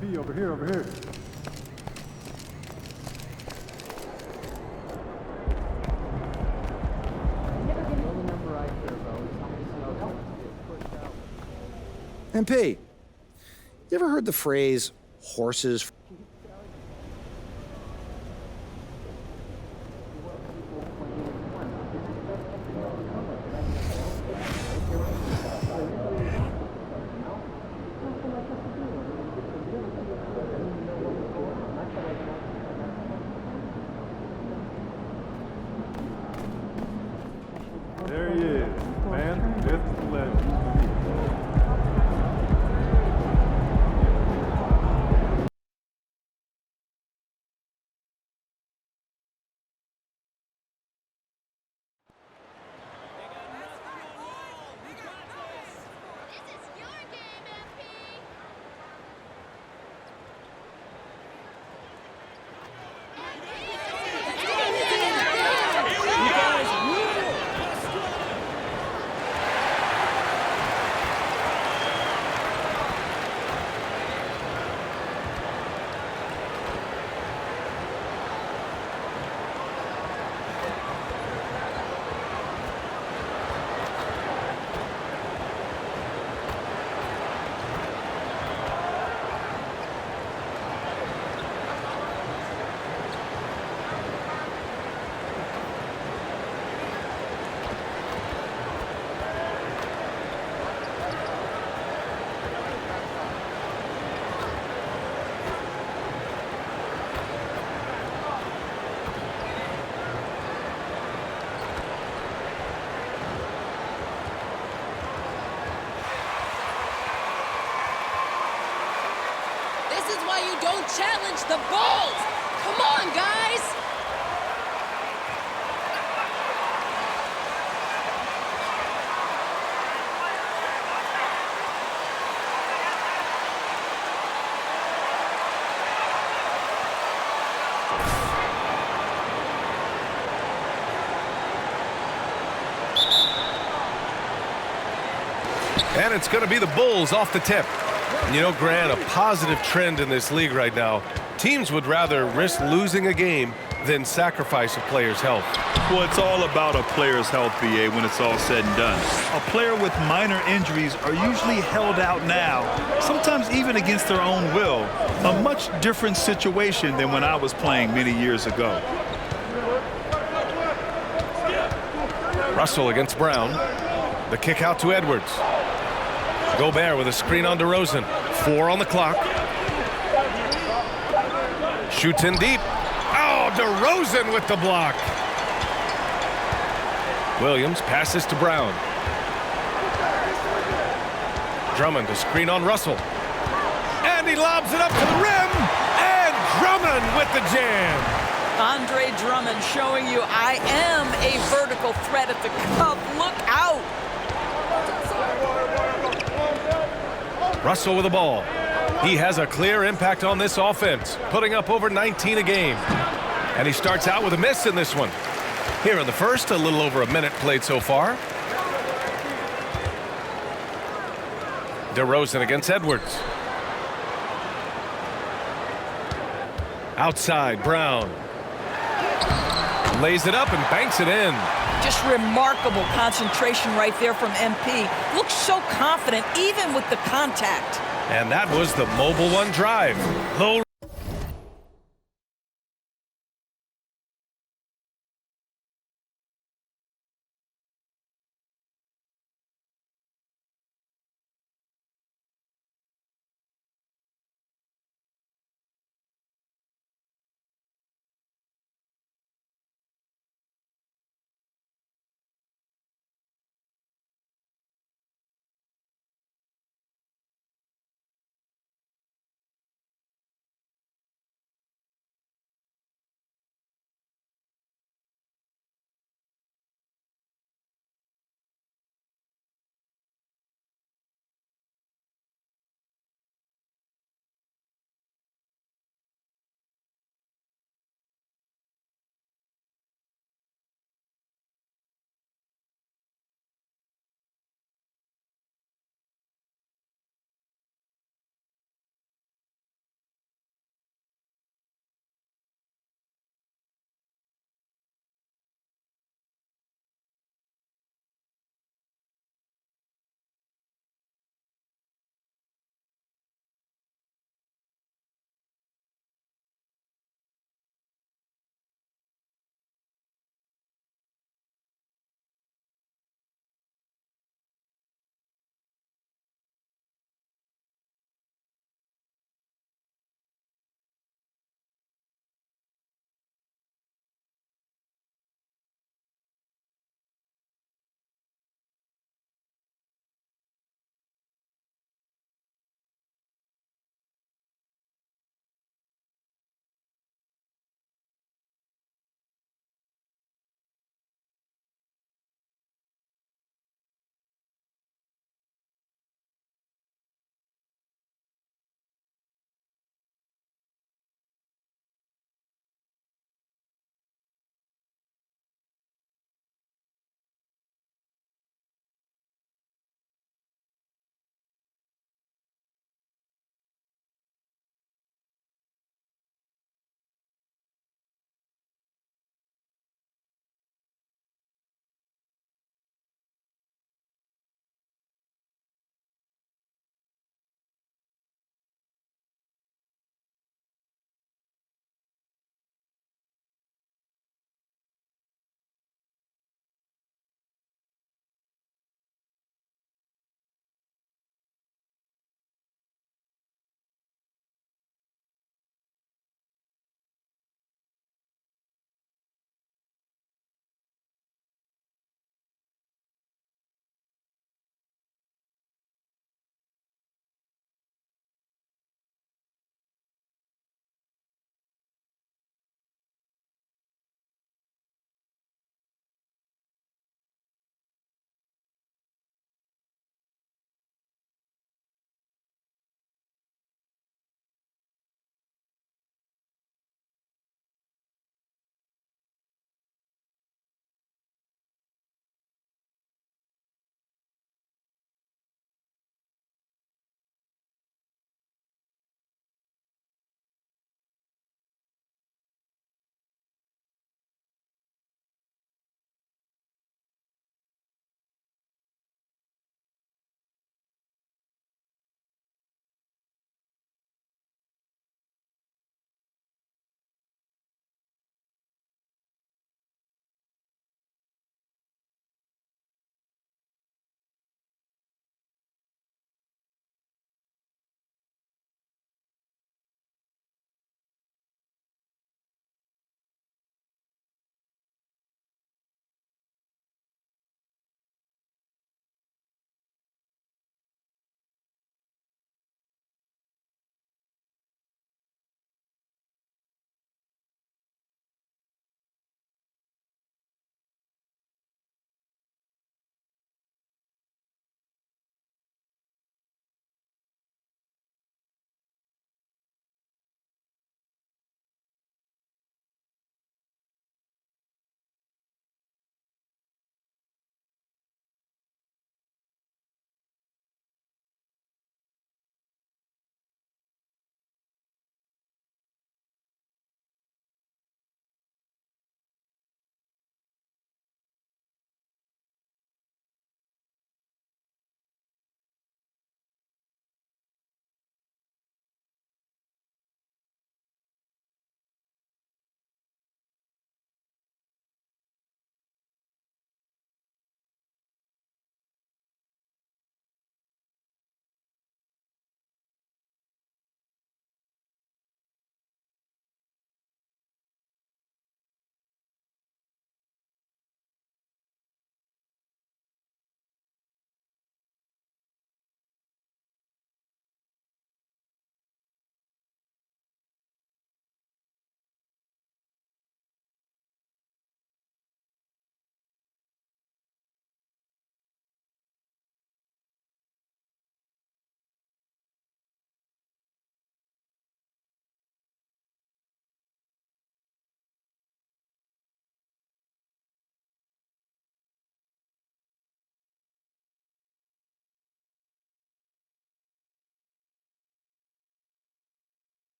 MP, over here, over here. MP, you ever heard the phrase horses? There he is, man, myth, legend. This is why you don't challenge the Bulls! Come on, guys! And it's going to be the Bulls off the tip. And you know, Grant, a positive trend in this league right now. Teams would rather risk losing a game than sacrifice a player's health. Well, it's all about a player's health, BA, when it's all said and done. A player with minor injuries are usually held out now, sometimes even against their own will. A much different situation than when I was playing many years ago. Russell against Brown. The kick out to Edwards. Gobert with a screen on DeRozan. 4 on the clock. Shoots in deep. Oh, DeRozan with the block. Williams passes to Brown. Drummond, a screen on Russell. And he lobs it up to the rim. And Drummond with the jam. Andre Drummond showing you I am a vertical threat at the cup. Look out! Russell with the ball. He has a clear impact on this offense, putting up over 19 a game. And he starts out with a miss in this one. Here in the first, a little over a minute played so far. DeRozan against Edwards. Outside, Brown. Lays it up and banks it in. Just remarkable concentration right there from MP. Looks so confident even with the contact. And that was the Mobile One drive. Low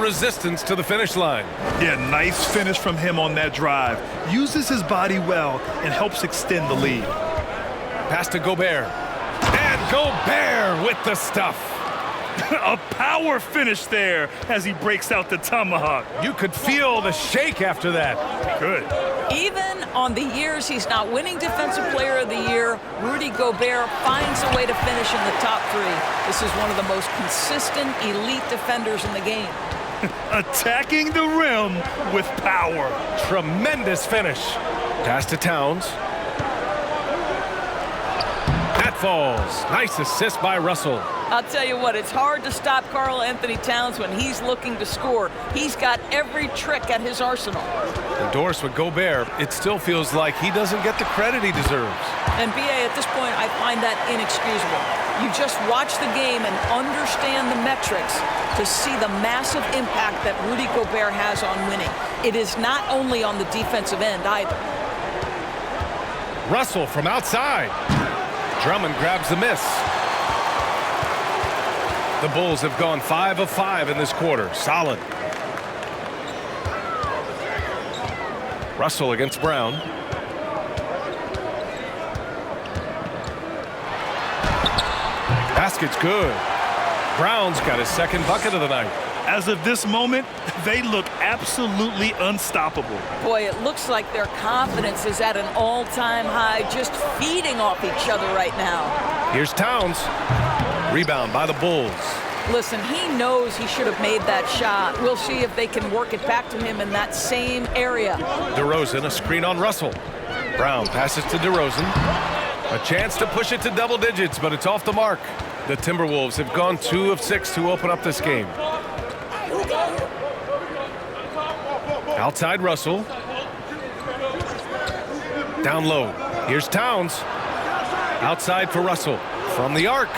resistance to the finish line. Yeah, nice finish from him on that drive. Uses his body well and helps extend the lead. Pass to Gobert. And Gobert with the stuff. A power finish there as he breaks out the tomahawk. You could feel the shake after that. Good. Even on the years he's not winning Defensive Player of the Year, Rudy Gobert finds a way to finish in the top 3. This is one of the most consistent elite defenders in the game. Attacking the rim with power. Tremendous finish. Pass to Towns. That falls. Nice assist by Russell. I'll tell you what, it's hard to stop Karl Anthony Towns when he's looking to score. He's got every trick at his arsenal. Endorsed with Gobert, it still feels like he doesn't get the credit he deserves. And BA, at this point, I find that inexcusable. You just watch the game and understand the metrics to see the massive impact that Rudy Gobert has on winning. It is not only on the defensive end either. Russell from outside. Drummond grabs the miss. The Bulls have gone 5 of 5 in this quarter. Solid. Russell against Brown. Basket's good. Brown's got his second bucket of the night. As of this moment, they look absolutely unstoppable. Boy, it looks like their confidence is at an all-time high, just feeding off each other right now. Here's Towns. Rebound by the Bulls. Listen, he knows he should have made that shot. We'll see if they can work it back to him in that same area. DeRozan, a screen on Russell. Brown passes to DeRozan. A chance to push it to double digits, but it's off the mark. The Timberwolves have gone 2 of 6 to open up this game. Outside Russell. Down low. Here's Towns. Outside for Russell. From the arc.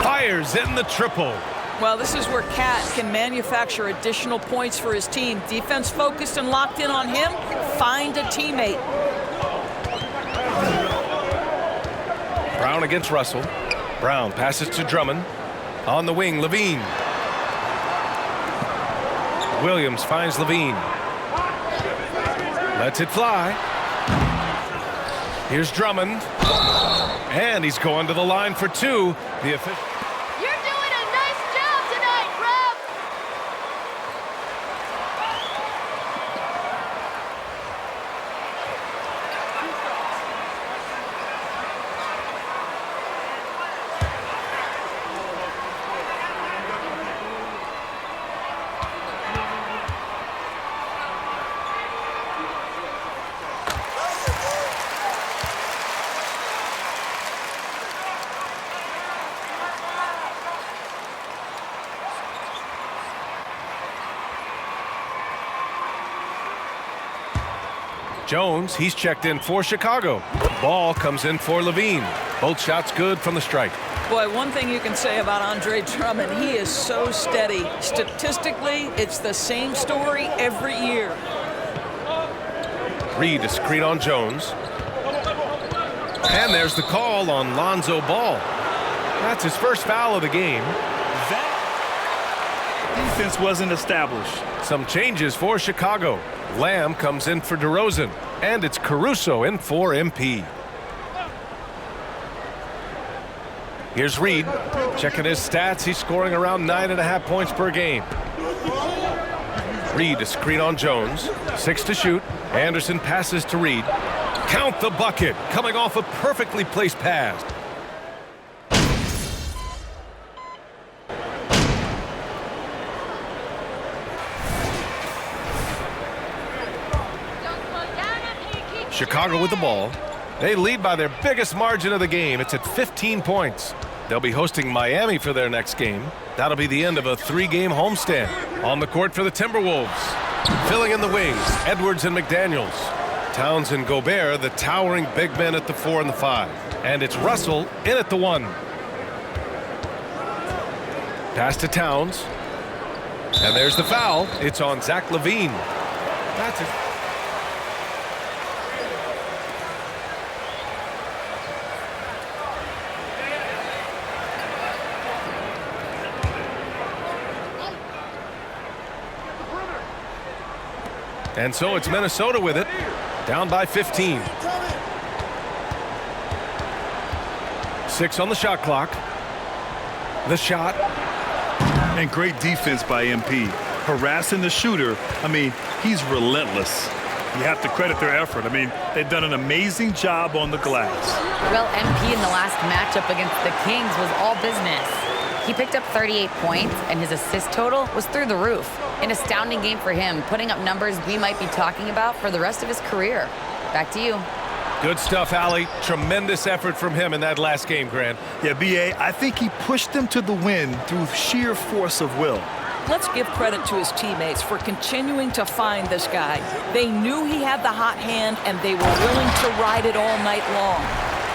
Fires in the triple. Well, this is where Cat can manufacture additional points for his team. Defense focused and locked in on him. Find a teammate. Brown against Russell. Brown passes to Drummond. On the wing, Levine. Williams finds Levine. Lets it fly. Here's Drummond. And he's going to the line for 2. The official. You're doing a nice job tonight, ref! Jones, he's checked in for Chicago. Ball comes in for Levine. Both shots good from the strike. Boy, one thing you can say about Andre Drummond, he is so steady. Statistically, it's the same story every year. Reed, a screen on Jones. And there's the call on Lonzo Ball. That's his first foul of the game. That defense wasn't established. Some changes for Chicago. Lamb comes in for DeRozan. And it's Caruso in for MP. Here's Reed. Checking his stats. He's scoring around 9.5 points per game. Reed, a screen on Jones. 6 to shoot. Anderson passes to Reed. Count the bucket. Coming off a perfectly placed pass. Chicago with the ball. They lead by their biggest margin of the game. It's at 15 points. They'll be hosting Miami for their next game. That'll be the end of a 3-game homestand. On the court for the Timberwolves. Filling in the wings, Edwards and McDaniels. Towns and Gobert, the towering big men at the 4 and the 5. And it's Russell in at the 1. Pass to Towns. And there's the foul. It's on Zach LaVine. That's it. And so it's Minnesota with it, down by 15. 6 on the shot clock. The shot. And great defense by MP. Harassing the shooter. I mean, he's relentless. You have to credit their effort. I mean, they've done an amazing job on the glass. Well, MP in the last matchup against the Kings was all business. He picked up 38 points, and his assist total was through the roof. An astounding game for him, putting up numbers we might be talking about for the rest of his career. Back to you. Good stuff, Allie. Tremendous effort from him in that last game, Grant. Yeah, B.A., I think he pushed them to the win through sheer force of will. Let's give credit to his teammates for continuing to find this guy. They knew he had the hot hand, and they were willing to ride it all night long.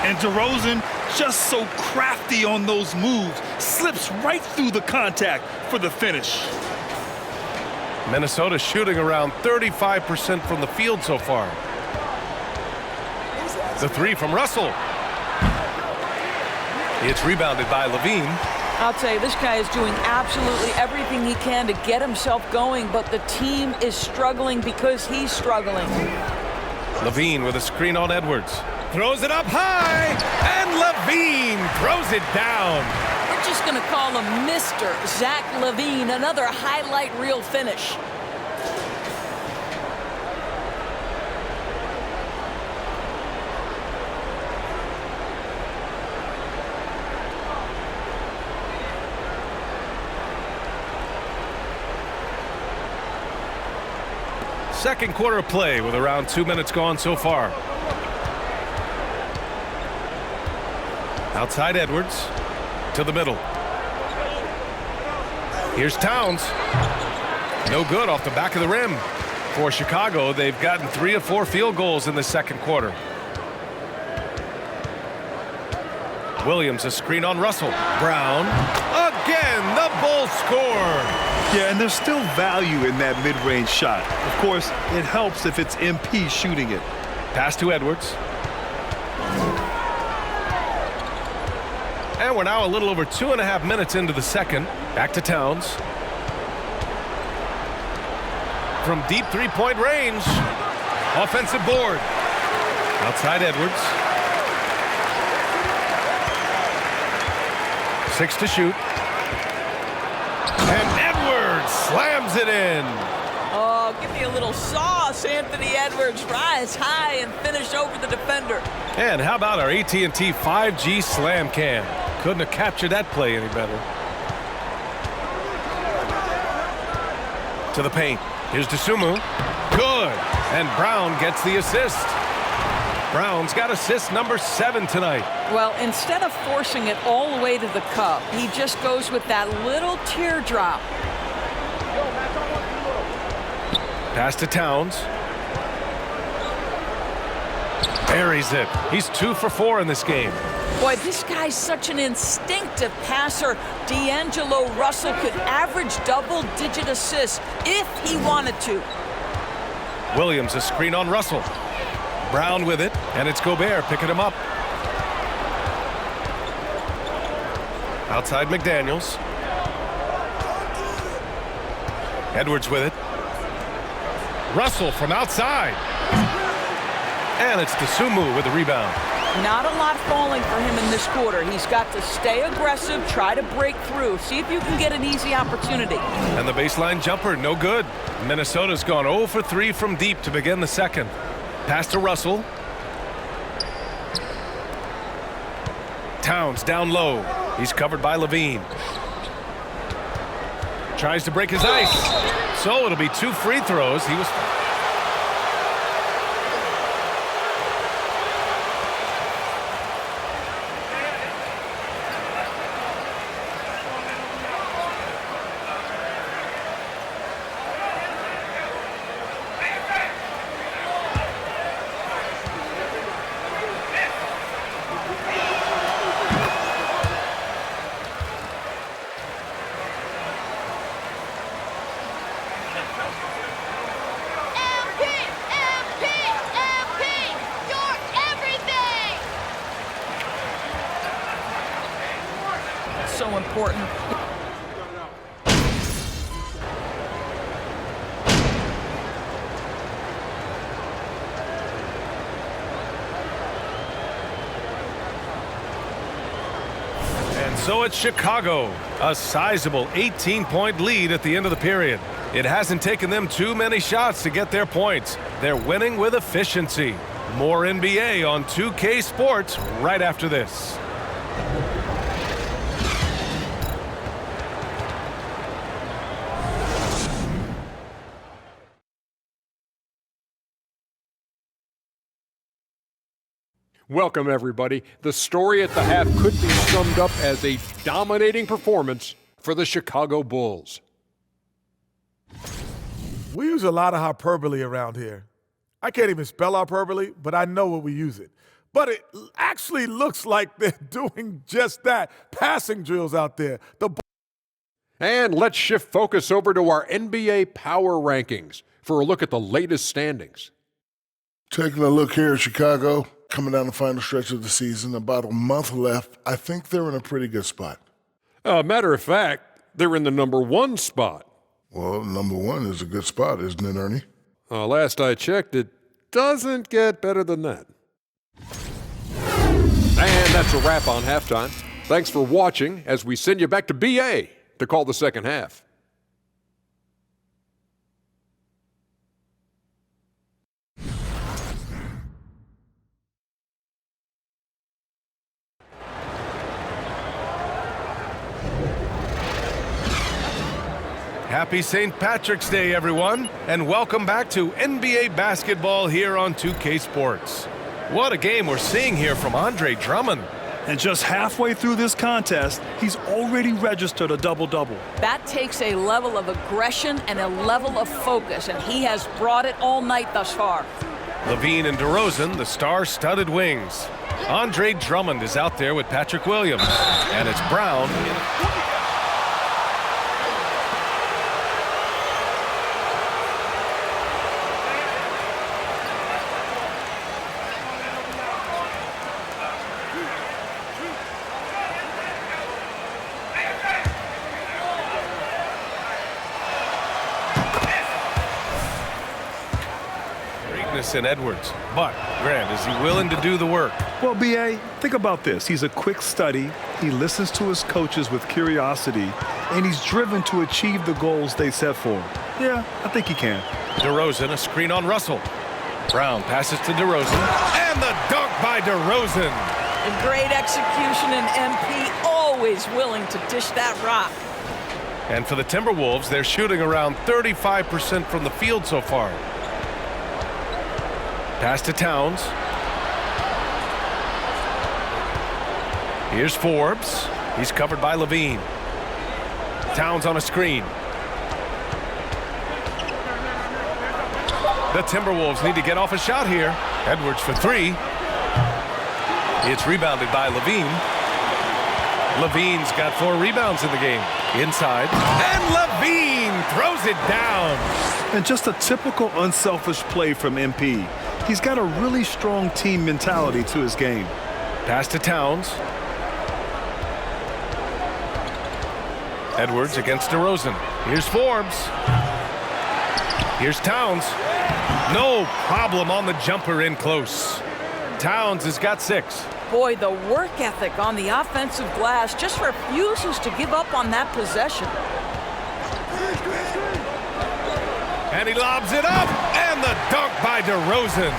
And DeRozan, just so crafty on those moves, slips right through the contact for the finish. Minnesota shooting around 35% from the field so far. The three from Russell. It's rebounded by Levine. I'll tell you, this guy is doing absolutely everything he can to get himself going, but the team is struggling because he's struggling. Levine with a screen on Edwards. Throws it up high, and Levine throws it down. We're just going to call him Mr. Zach Levine, another highlight reel finish. Second quarter play with around 2 minutes gone so far. Outside Edwards to the middle. Here's Towns. No good off the back of the rim. For Chicago, they've gotten 3 of 4 field goals in the second quarter. Williams, a screen on Russell. Brown. Again, the Bulls score. Yeah, and there's still value in that mid-range shot. Of course, it helps if it's MP shooting it. Pass to Edwards. And we're now a little over 2.5 minutes into the second. Back to Towns. From deep three-point range. Offensive board. Outside Edwards. 6 to shoot. And Edwards slams it in. Oh, give me a little sauce, Anthony Edwards. Rise high and finish over the defender. And how about our AT&T 5G slam cam? Couldn't have captured that play any better. To the paint. Here's DeSumo. Good. And Brown gets the assist. Brown's got assist number 7 tonight. Well, instead of forcing it all the way to the cup, he just goes with that little teardrop. Pass to Towns. Buries it. He's 2 for 4 in this game. Boy, this guy's such an instinctive passer. D'Angelo Russell could average double-digit assists if he wanted to. Williams, a screen on Russell. Brown with it, and it's Gobert picking him up. Outside McDaniels. Edwards with it. Russell from outside. And it's DeSumo with the rebound. Not a lot falling for him in this quarter. He's got to stay aggressive, try to break through, see if you can get an easy opportunity. And the baseline jumper, no good. Minnesota's gone 0 for 3 from deep to begin the second. Pass to Russell. Towns down low. He's covered by Levine. Tries to break his ice. So it'll be 2 free throws. He was... So important. So it's Chicago, a sizable 18-point lead at the end of the period. It hasn't taken them too many shots to get their points. They're winning with efficiency. More NBA on 2K Sports right after this. Welcome, everybody. The story at the half could be summed up as a dominating performance for the Chicago Bulls. We use a lot of hyperbole around here. I can't even spell hyperbole, but I know what we use it. But it actually looks like they're doing just that. Passing drills out there. And let's shift focus over to our NBA power rankings for a look at the latest standings. Taking a look here at Chicago, coming down the final stretch of the season, about a month left. I think they're in a pretty good spot. Matter of fact, they're in the number 1 spot. Well, number 1 is a good spot, isn't it, Ernie? Last I checked, it doesn't get better than that. And that's a wrap on halftime. Thanks for watching as we send you back to BA to call the second half. Happy St. Patrick's Day, everyone, and welcome back to NBA basketball here on 2K Sports. What a game we're seeing here from Andre Drummond. And just halfway through this contest, he's already registered a double-double. That takes a level of aggression and a level of focus, and he has brought it all night thus far. Levine and DeRozan, the star-studded wings. Andre Drummond is out there with Patrick Williams, and it's Brown. And Edwards. But, Grant, is he willing to do the work? Well, B.A., think about this. He's a quick study. He listens to his coaches with curiosity, and he's driven to achieve the goals they set for him. Yeah, I think he can. DeRozan, a screen on Russell. Brown passes to DeRozan, and the dunk by DeRozan. A great execution, and MP always willing to dish that rock. And for the Timberwolves, they're shooting around 35% from the field so far. Pass to Towns. Here's Forbes. He's covered by Levine. Towns on a screen. The Timberwolves need to get off a shot here. Edwards for 3. It's rebounded by Levine. Levine's got 4 rebounds in the game. Inside. And Levine throws it down. And just a typical unselfish play from MP. He's got a really strong team mentality to his game. Pass to Towns. Edwards against DeRozan. Here's Forbes. Here's Towns. No problem on the jumper in close. Towns has got 6. Boy, the work ethic on the offensive glass just refuses to give up on that possession. And he lobs it up, and the dunk by DeRozan.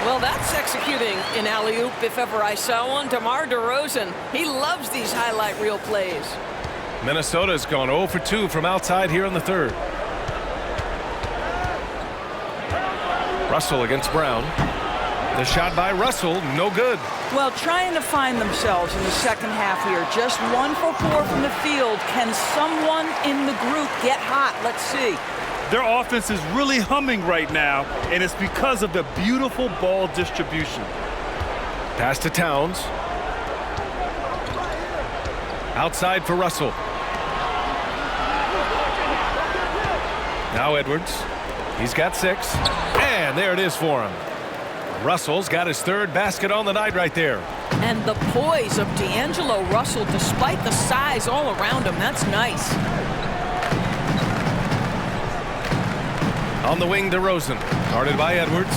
Well, that's executing an alley-oop if ever I saw one. DeMar DeRozan, he loves these highlight reel plays. Minnesota's gone 0 for 2 from outside here in the third. Russell against Brown. The shot by Russell, no good. Well, trying to find themselves in the second half here. Just 1 for 4 from the field. Can someone in the group get hot? Let's see. Their offense is really humming right now, and it's because of the beautiful ball distribution. Pass to Towns. Outside for Russell. Now Edwards. He's got 6. And there it is for him. Russell's got his 3rd basket on the night right there. And the poise of D'Angelo Russell, despite the size all around him, that's nice. On the wing, DeRozan, guarded by Edwards.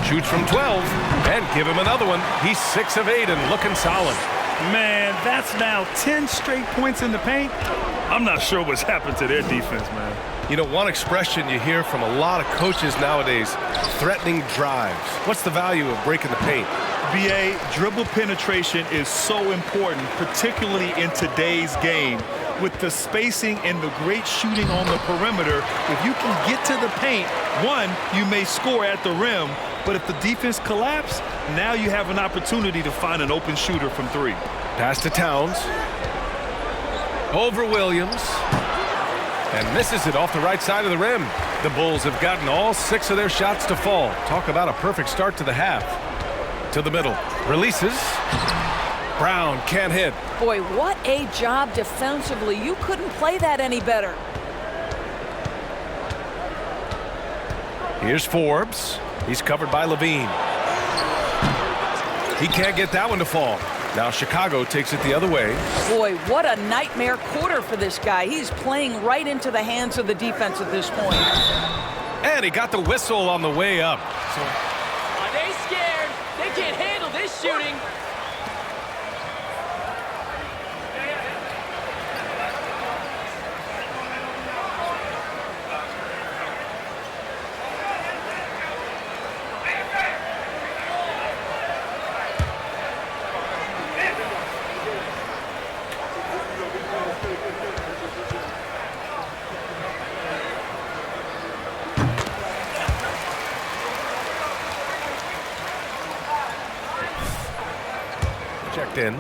Shoots from 12, and give him another one. He's 6 of 8 and looking solid. Man, that's now 10 straight points in the paint. I'm not sure what's happened to their defense, man. You know, one expression you hear from a lot of coaches nowadays, threatening drives. What's the value of breaking the paint? BA, dribble penetration is so important, particularly in today's game. With the spacing and the great shooting on the perimeter, if you can get to the paint, one, you may score at the rim, but if the defense collapses, now you have an opportunity to find an open shooter from three. Pass to Towns. Over Williams. And misses it off the right side of the rim. The Bulls have gotten all 6 of their shots to fall. Talk about a perfect start to the half. To the middle. Releases. Brown can't hit. Boy, what a job defensively. You couldn't play that any better. Here's Forbes. He's covered by Levine. He can't get that one to fall. Now Chicago takes it the other way. Boy, what a nightmare quarter for this guy. He's playing right into the hands of the defense at this point. And he got the whistle on the way up. Are they scared? They can't handle this shooting. Checked in.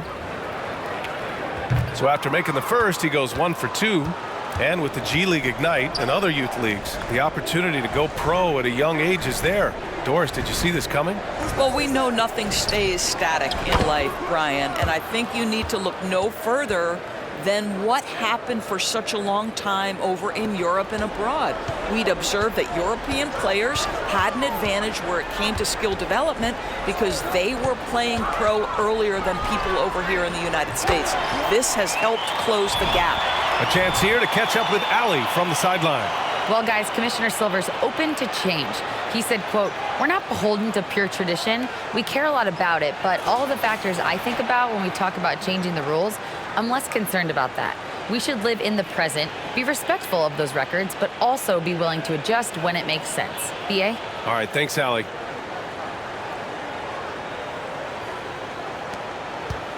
So after making the first, he goes 1 for 2. And with the G League Ignite and other youth leagues, the opportunity to go pro at a young age is there. Doris, did you see this coming? Well, we know nothing stays static in life, Brian, and I think you need to look no further than what happened for such a long time over in Europe and abroad. We'd observed that European players had an advantage where it came to skill development because they were playing pro earlier than people over here in the United States. This has helped close the gap. A chance here to catch up with Allie from the sideline. Well, guys, Commissioner Silver's open to change. He said, quote, "We're not beholden to pure tradition. We care a lot about it, but all the factors I think about when we talk about changing the rules, I'm less concerned about that. We should live in the present, be respectful of those records, but also be willing to adjust when it makes sense." BA? All right, thanks, Allie.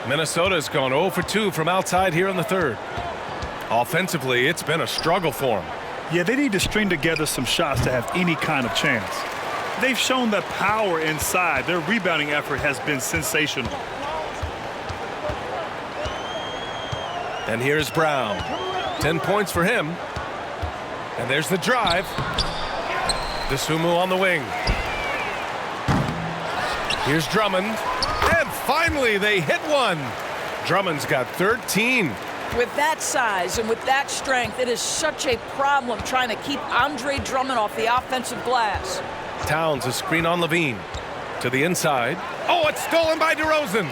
Minnesota's gone 0 for 2 from outside here in the third. Offensively, it's been a struggle for them. Yeah, they need to string together some shots to have any kind of chance. They've shown the power inside. Their rebounding effort has been sensational. And here's Brown. 10 points for him. And there's the drive. Dosunmu on the wing. Here's Drummond. And finally, they hit one. Drummond's got 13. With that size and with that strength, it is such a problem trying to keep Andre Drummond off the offensive glass. Towns a screen on Levine. To the inside. Oh, it's stolen by DeRozan.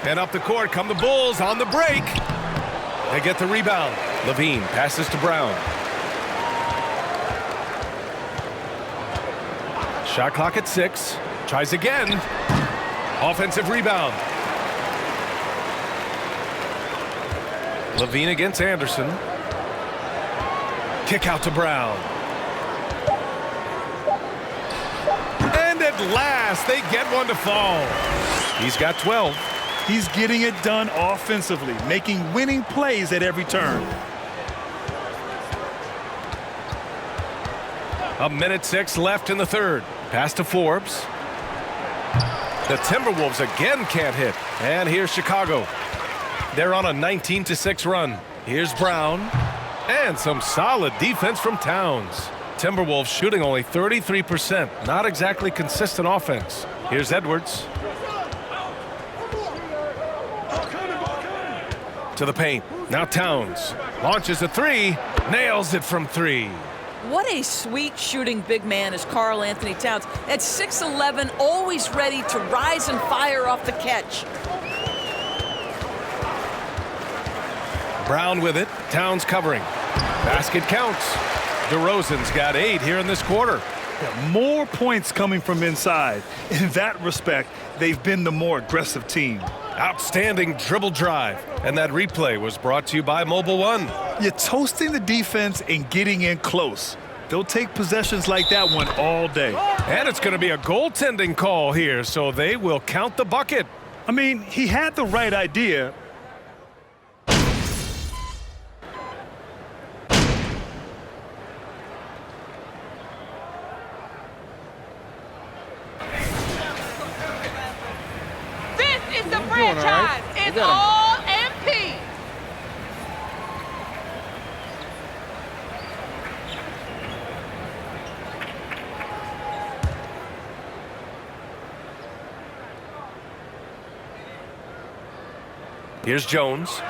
And up the court come the Bulls on the break. They get the rebound. Levine passes to Brown. Shot clock at 6. Tries again. Offensive rebound. Levine against Anderson. Kick out to Brown. And at last, they get one to fall. He's got 12. He's getting it done offensively, making winning plays at every turn. A minute 6 left in the third. Pass to Forbes. The Timberwolves again can't hit. And here's Chicago. They're on a 19-6 run. Here's Brown. And some solid defense from Towns. Timberwolves shooting only 33%. Not exactly consistent offense. Here's Edwards. To the paint. Now Towns. Launches a 3. Nails it from 3. What a sweet shooting big man is Karl Anthony Towns. At 6'11", always ready to rise and fire off the catch. Brown with it. Towns covering. Basket counts. DeRozan's got 8 here in this quarter. Yeah, more points coming from inside. In that respect, they've been the more aggressive team. Outstanding dribble drive. And that replay was brought to you by Mobile One. You're toasting the defense and getting in close. They'll take possessions like that one all day. And it's going to be a goaltending call here, so they will count the bucket. I mean, he had the right idea. This is the franchise. It's all MP. Here's Jones.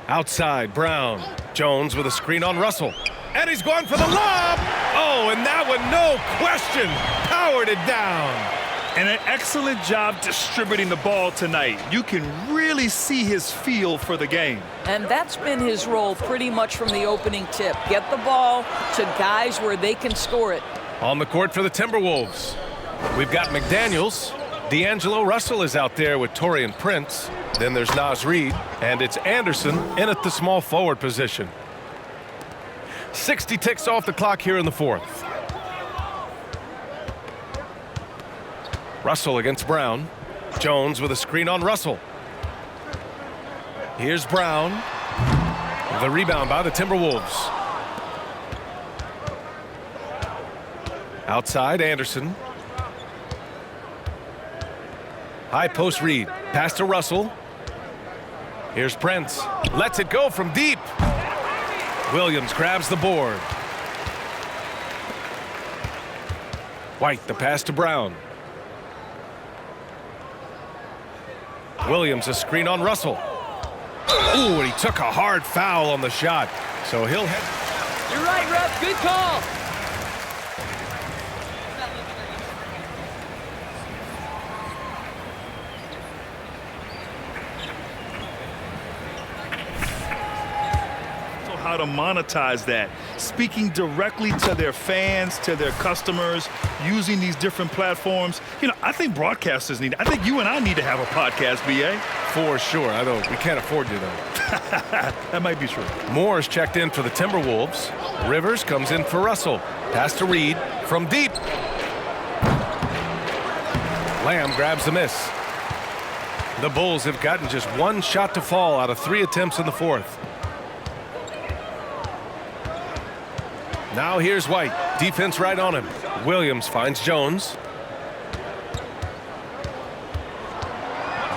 Outside, Brown. Jones with a screen on Russell. And he's going for the lob. Oh, and that one, no question, powered it down. And an excellent job distributing the ball tonight. You can really see his feel for the game. And that's been his role pretty much from the opening tip. Get the ball to guys where they can score it. On the court for the Timberwolves, we've got McDaniels. D'Angelo Russell is out there with Taurean Prince. Then there's Naz Reid, and it's Anderson in at the small forward position. 60 ticks off the clock here in the fourth. Russell against Brown. Jones with a screen on Russell. Here's Brown. The rebound by the Timberwolves. Outside, Anderson. High post Reid. Pass to Russell. Here's Prince. Lets it go from deep. Williams grabs the board. White, the pass to Brown. Williams, a screen on Russell. Ooh, and he took a hard foul on the shot. So he'll head. You're right, ref. Good call. How to monetize that, speaking directly to their fans, to their customers, using these different platforms. You know, I think broadcasters I think you and I need to have a podcast, BA. For sure. I don't. We can't afford you, though. That might be true. Moore's checked in for the Timberwolves. Rivers comes in for Russell. Pass to Reid from deep. Lamb grabs the miss. The Bulls have gotten just one shot to fall out of 3 attempts in the fourth. Now here's White. Defense right on him. Williams finds Jones.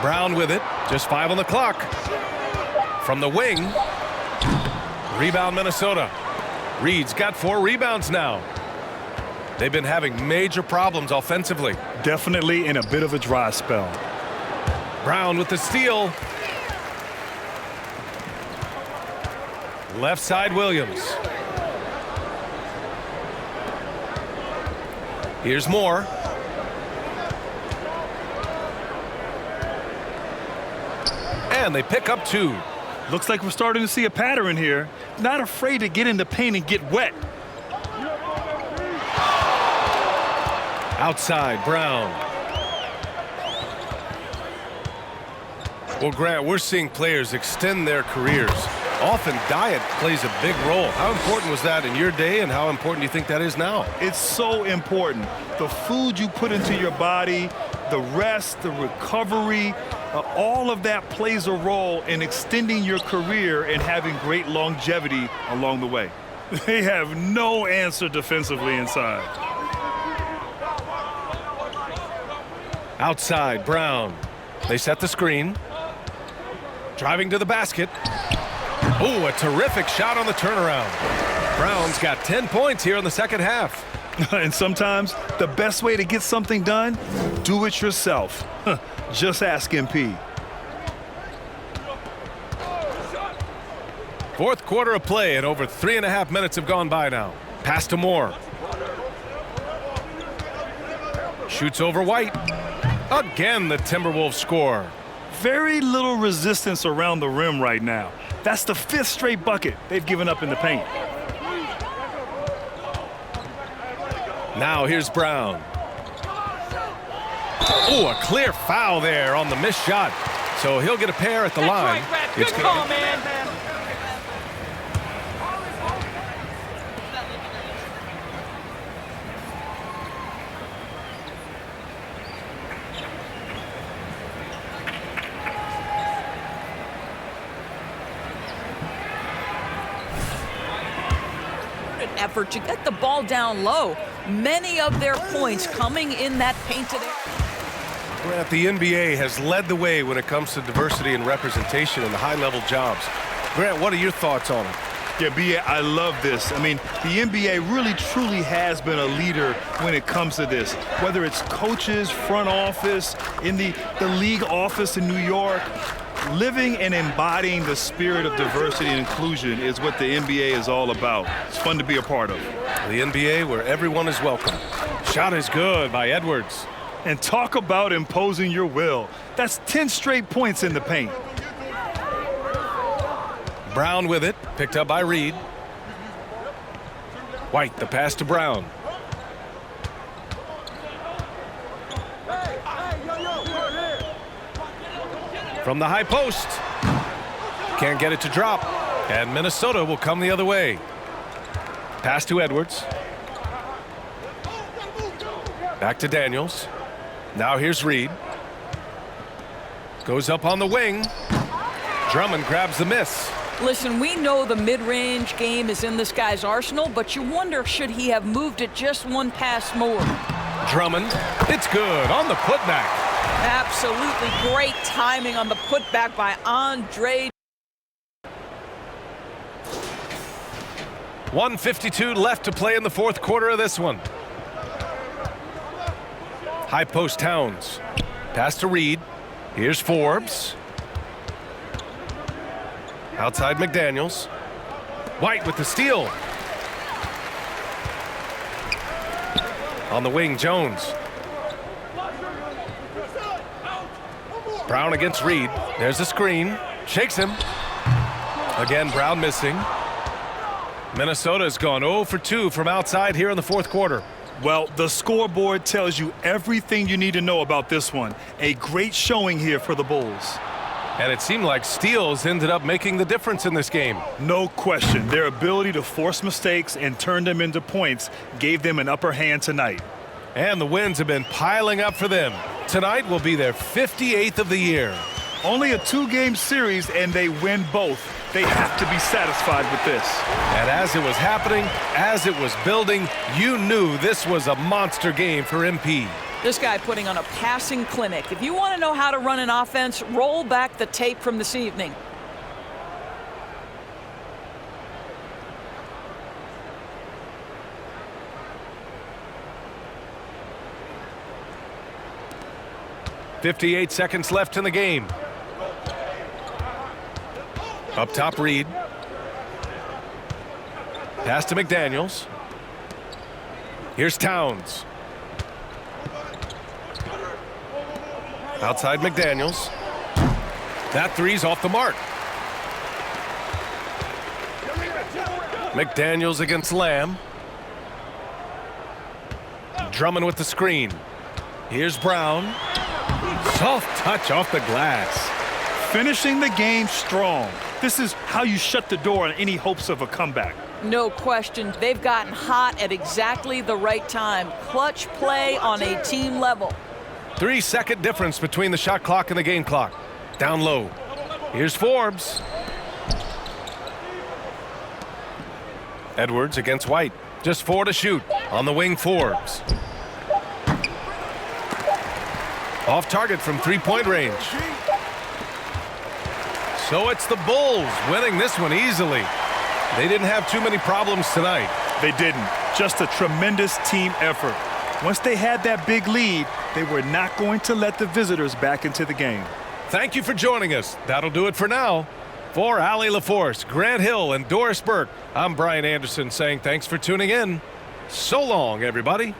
Brown with it. Just 5 on the clock. From the wing. Rebound Minnesota. Reed's got 4 rebounds now. They've been having major problems offensively. Definitely in a bit of a dry spell. Brown with the steal. Left side Williams. Here's Moore. And they pick up 2. Looks like we're starting to see a pattern here. Not afraid to get in the paint and get wet. Outside, Brown. Well, Grant, we're seeing players extend their careers. Often diet plays a big role. How important was that in your day, and how important do you think that is now? It's so important. The food you put into your body, the rest, the recovery, all of that plays a role in extending your career and having great longevity along the way. They have no answer defensively inside. Outside, Brown. They set the screen. Driving to the basket. Oh, a terrific shot on the turnaround. Brown's got 10 points here in the second half. And sometimes the best way to get something done, do it yourself. Just ask MP. Fourth quarter of play, and over 3.5 minutes have gone by now. Pass to Moore. Shoots over White. Again, the Timberwolves score. Very little resistance around the rim right now. That's the 5th straight bucket they've given up in the paint. Now here's Brown. Oh, a clear foul there on the missed shot. So he'll get a pair at the line. Right, Brad. Good call, man. Effort to get the ball down low. Many of their points coming in that painted area. Grant, the NBA has led the way when it comes to diversity and representation in the high-level jobs. Grant, what are your thoughts on it? Yeah, B.A., I love this. I mean, the NBA really, truly has been a leader when it comes to this. Whether it's coaches, front office, in the league office in New York, living and embodying the spirit of diversity and inclusion is what the NBA is all about. It's fun to be a part of. The NBA where everyone is welcome. Shot is good by Edwards. And talk about imposing your will. That's 10 straight points in the paint. Brown with it, picked up by Reed. White, the pass to Brown. From the high post. Can't get it to drop. And Minnesota will come the other way. Pass to Edwards. Back to Daniels. Now here's Reed. Goes up on the wing. Drummond grabs the miss. Listen, we know the mid-range game is in this guy's arsenal, but you wonder, should he have moved it just one pass more? Drummond, it's good on the putback. Absolutely great timing on the putback by Andre. 1:52 left to play in the fourth quarter of this one. High post Towns. Pass to Reed. Here's Forbes. Outside McDaniels. White with the steal. On the wing, Jones. Brown against Reed. There's a screen. Shakes him. Again, Brown missing. Minnesota has gone 0 for 2 from outside here in the fourth quarter. Well, the scoreboard tells you everything you need to know about this one. A great showing here for the Bulls. And it seemed like steals ended up making the difference in this game. No question. Their ability to force mistakes and turn them into points gave them an upper hand tonight. And the wins have been piling up for them. Tonight will be their 58th of the year. Only a 2-game series, and they win both. They have to be satisfied with this. And as it was happening, as it was building, you knew this was a monster game for MP. This guy putting on a passing clinic. If you want to know how to run an offense, roll back the tape from this evening. .58 seconds left in the game. Up top, Reed. Pass to McDaniels. Here's Towns. Outside McDaniels. That three's off the mark. McDaniels against Lamb. Drummond with the screen. Here's Brown. Soft touch off the glass. Finishing the game strong. This is how you shut the door on any hopes of a comeback. No question. They've gotten hot at exactly the right time. Clutch play on a team level. 3-second difference between the shot clock and the game clock. Down low. Here's Forbes. Edwards against White. Just 4 to shoot. On the wing, Forbes. Off target from 3-point range. So it's the Bulls winning this one easily. They didn't have too many problems tonight. They didn't. Just a tremendous team effort. Once they had that big lead, they were not going to let the visitors back into the game. Thank you for joining us. That'll do it for now. For Allie LaForce, Grant Hill, and Doris Burke, I'm Brian Anderson saying thanks for tuning in. So long, everybody.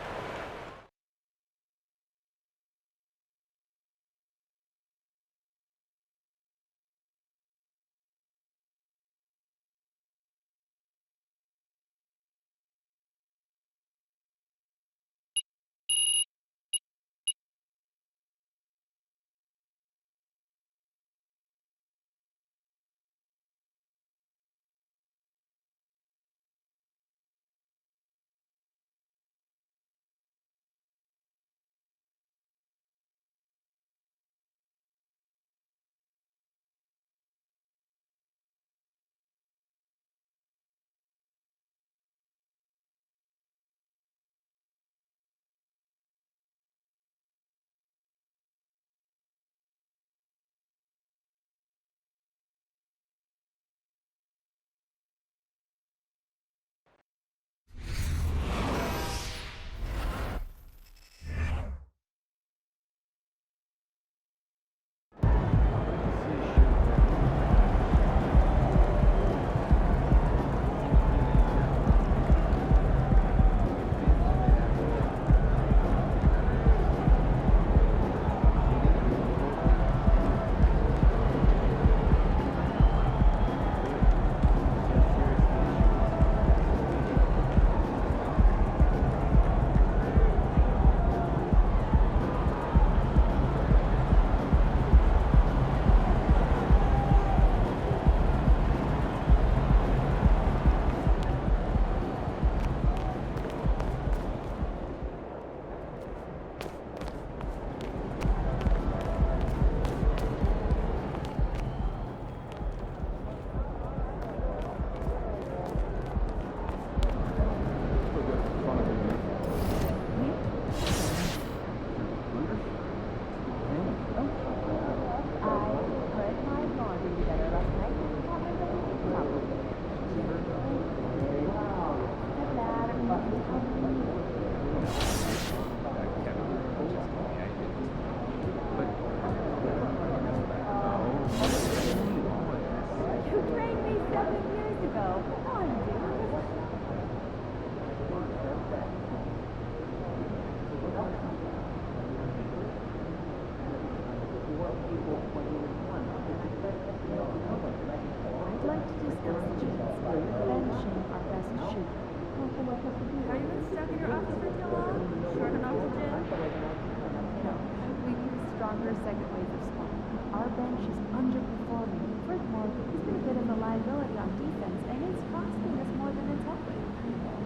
you been stuck in your office for too long? Short on oxygen? No, we use stronger second waves of squad. Our bench is underperforming. Furthermore, he's been a bit of a liability on defense, and it's costing us more than it's helping.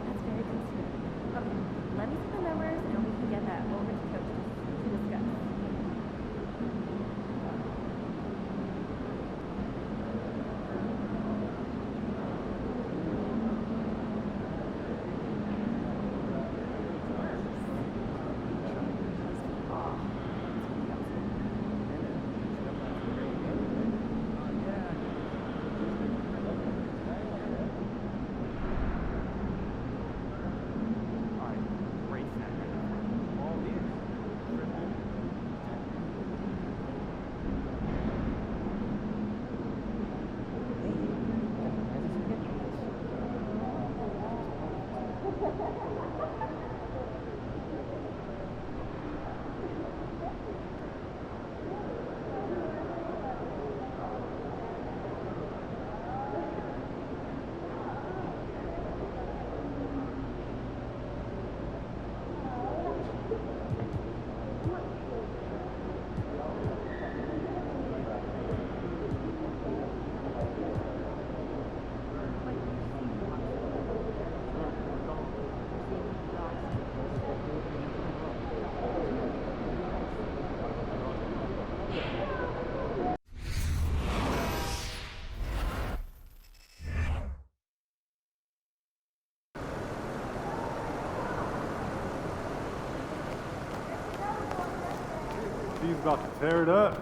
That's very concerning. Okay, let me see the numbers, and we can get that over to coaches to discuss. He's about to tear it up.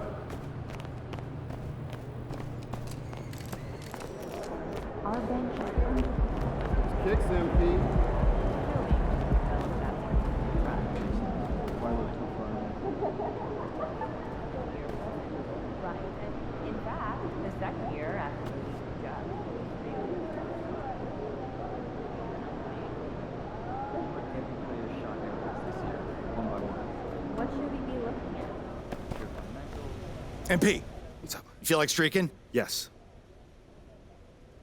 Our bench is underperforming. Kicks MP. Right, and in fact, the second year after this job. Every player shot arrows this year, one by one. What should we be looking at? MP, what's up? You feel like streaking? Yes.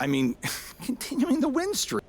I mean, continuing the win streak.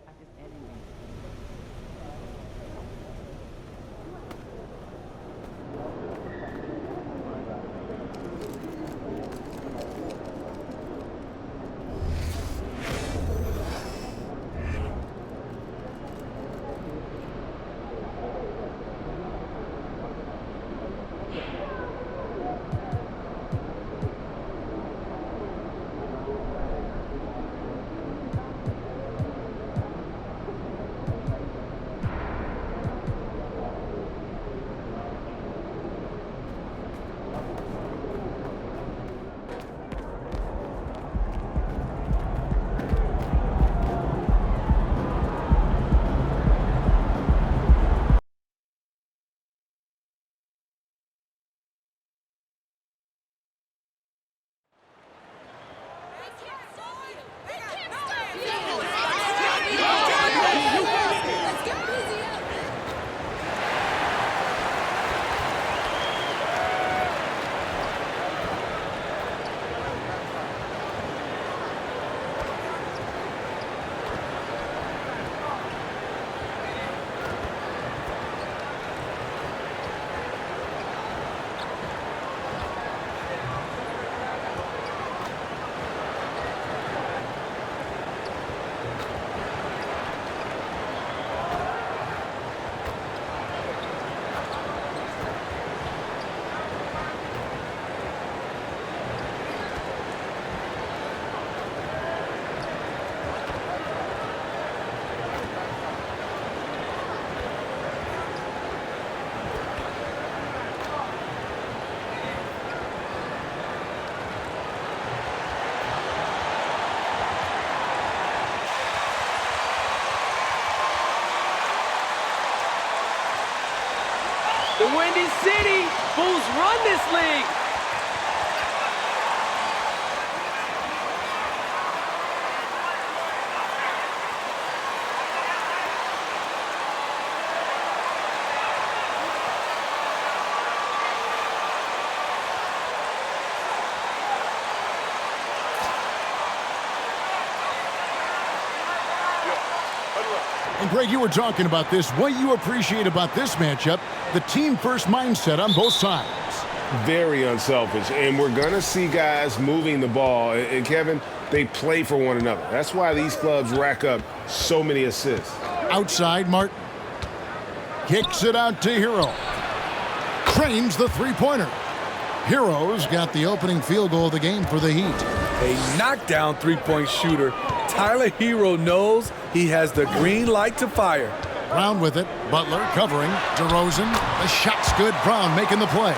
The Windy City Bulls run this league. Greg, you were talking about this. What you appreciate about this matchup, the team-first mindset on both sides. Very unselfish, and we're going to see guys moving the ball. And, Kevin, they play for one another. That's why these clubs rack up so many assists. Outside, Martin. Kicks it out to Hero. Cranes the three-pointer. Hero's got the opening field goal of the game for the Heat. A knockdown three-point shooter. Tyler Hero knows he has the green light to fire. Brown with it. Butler covering. DeRozan. The shot's good. Brown making the play.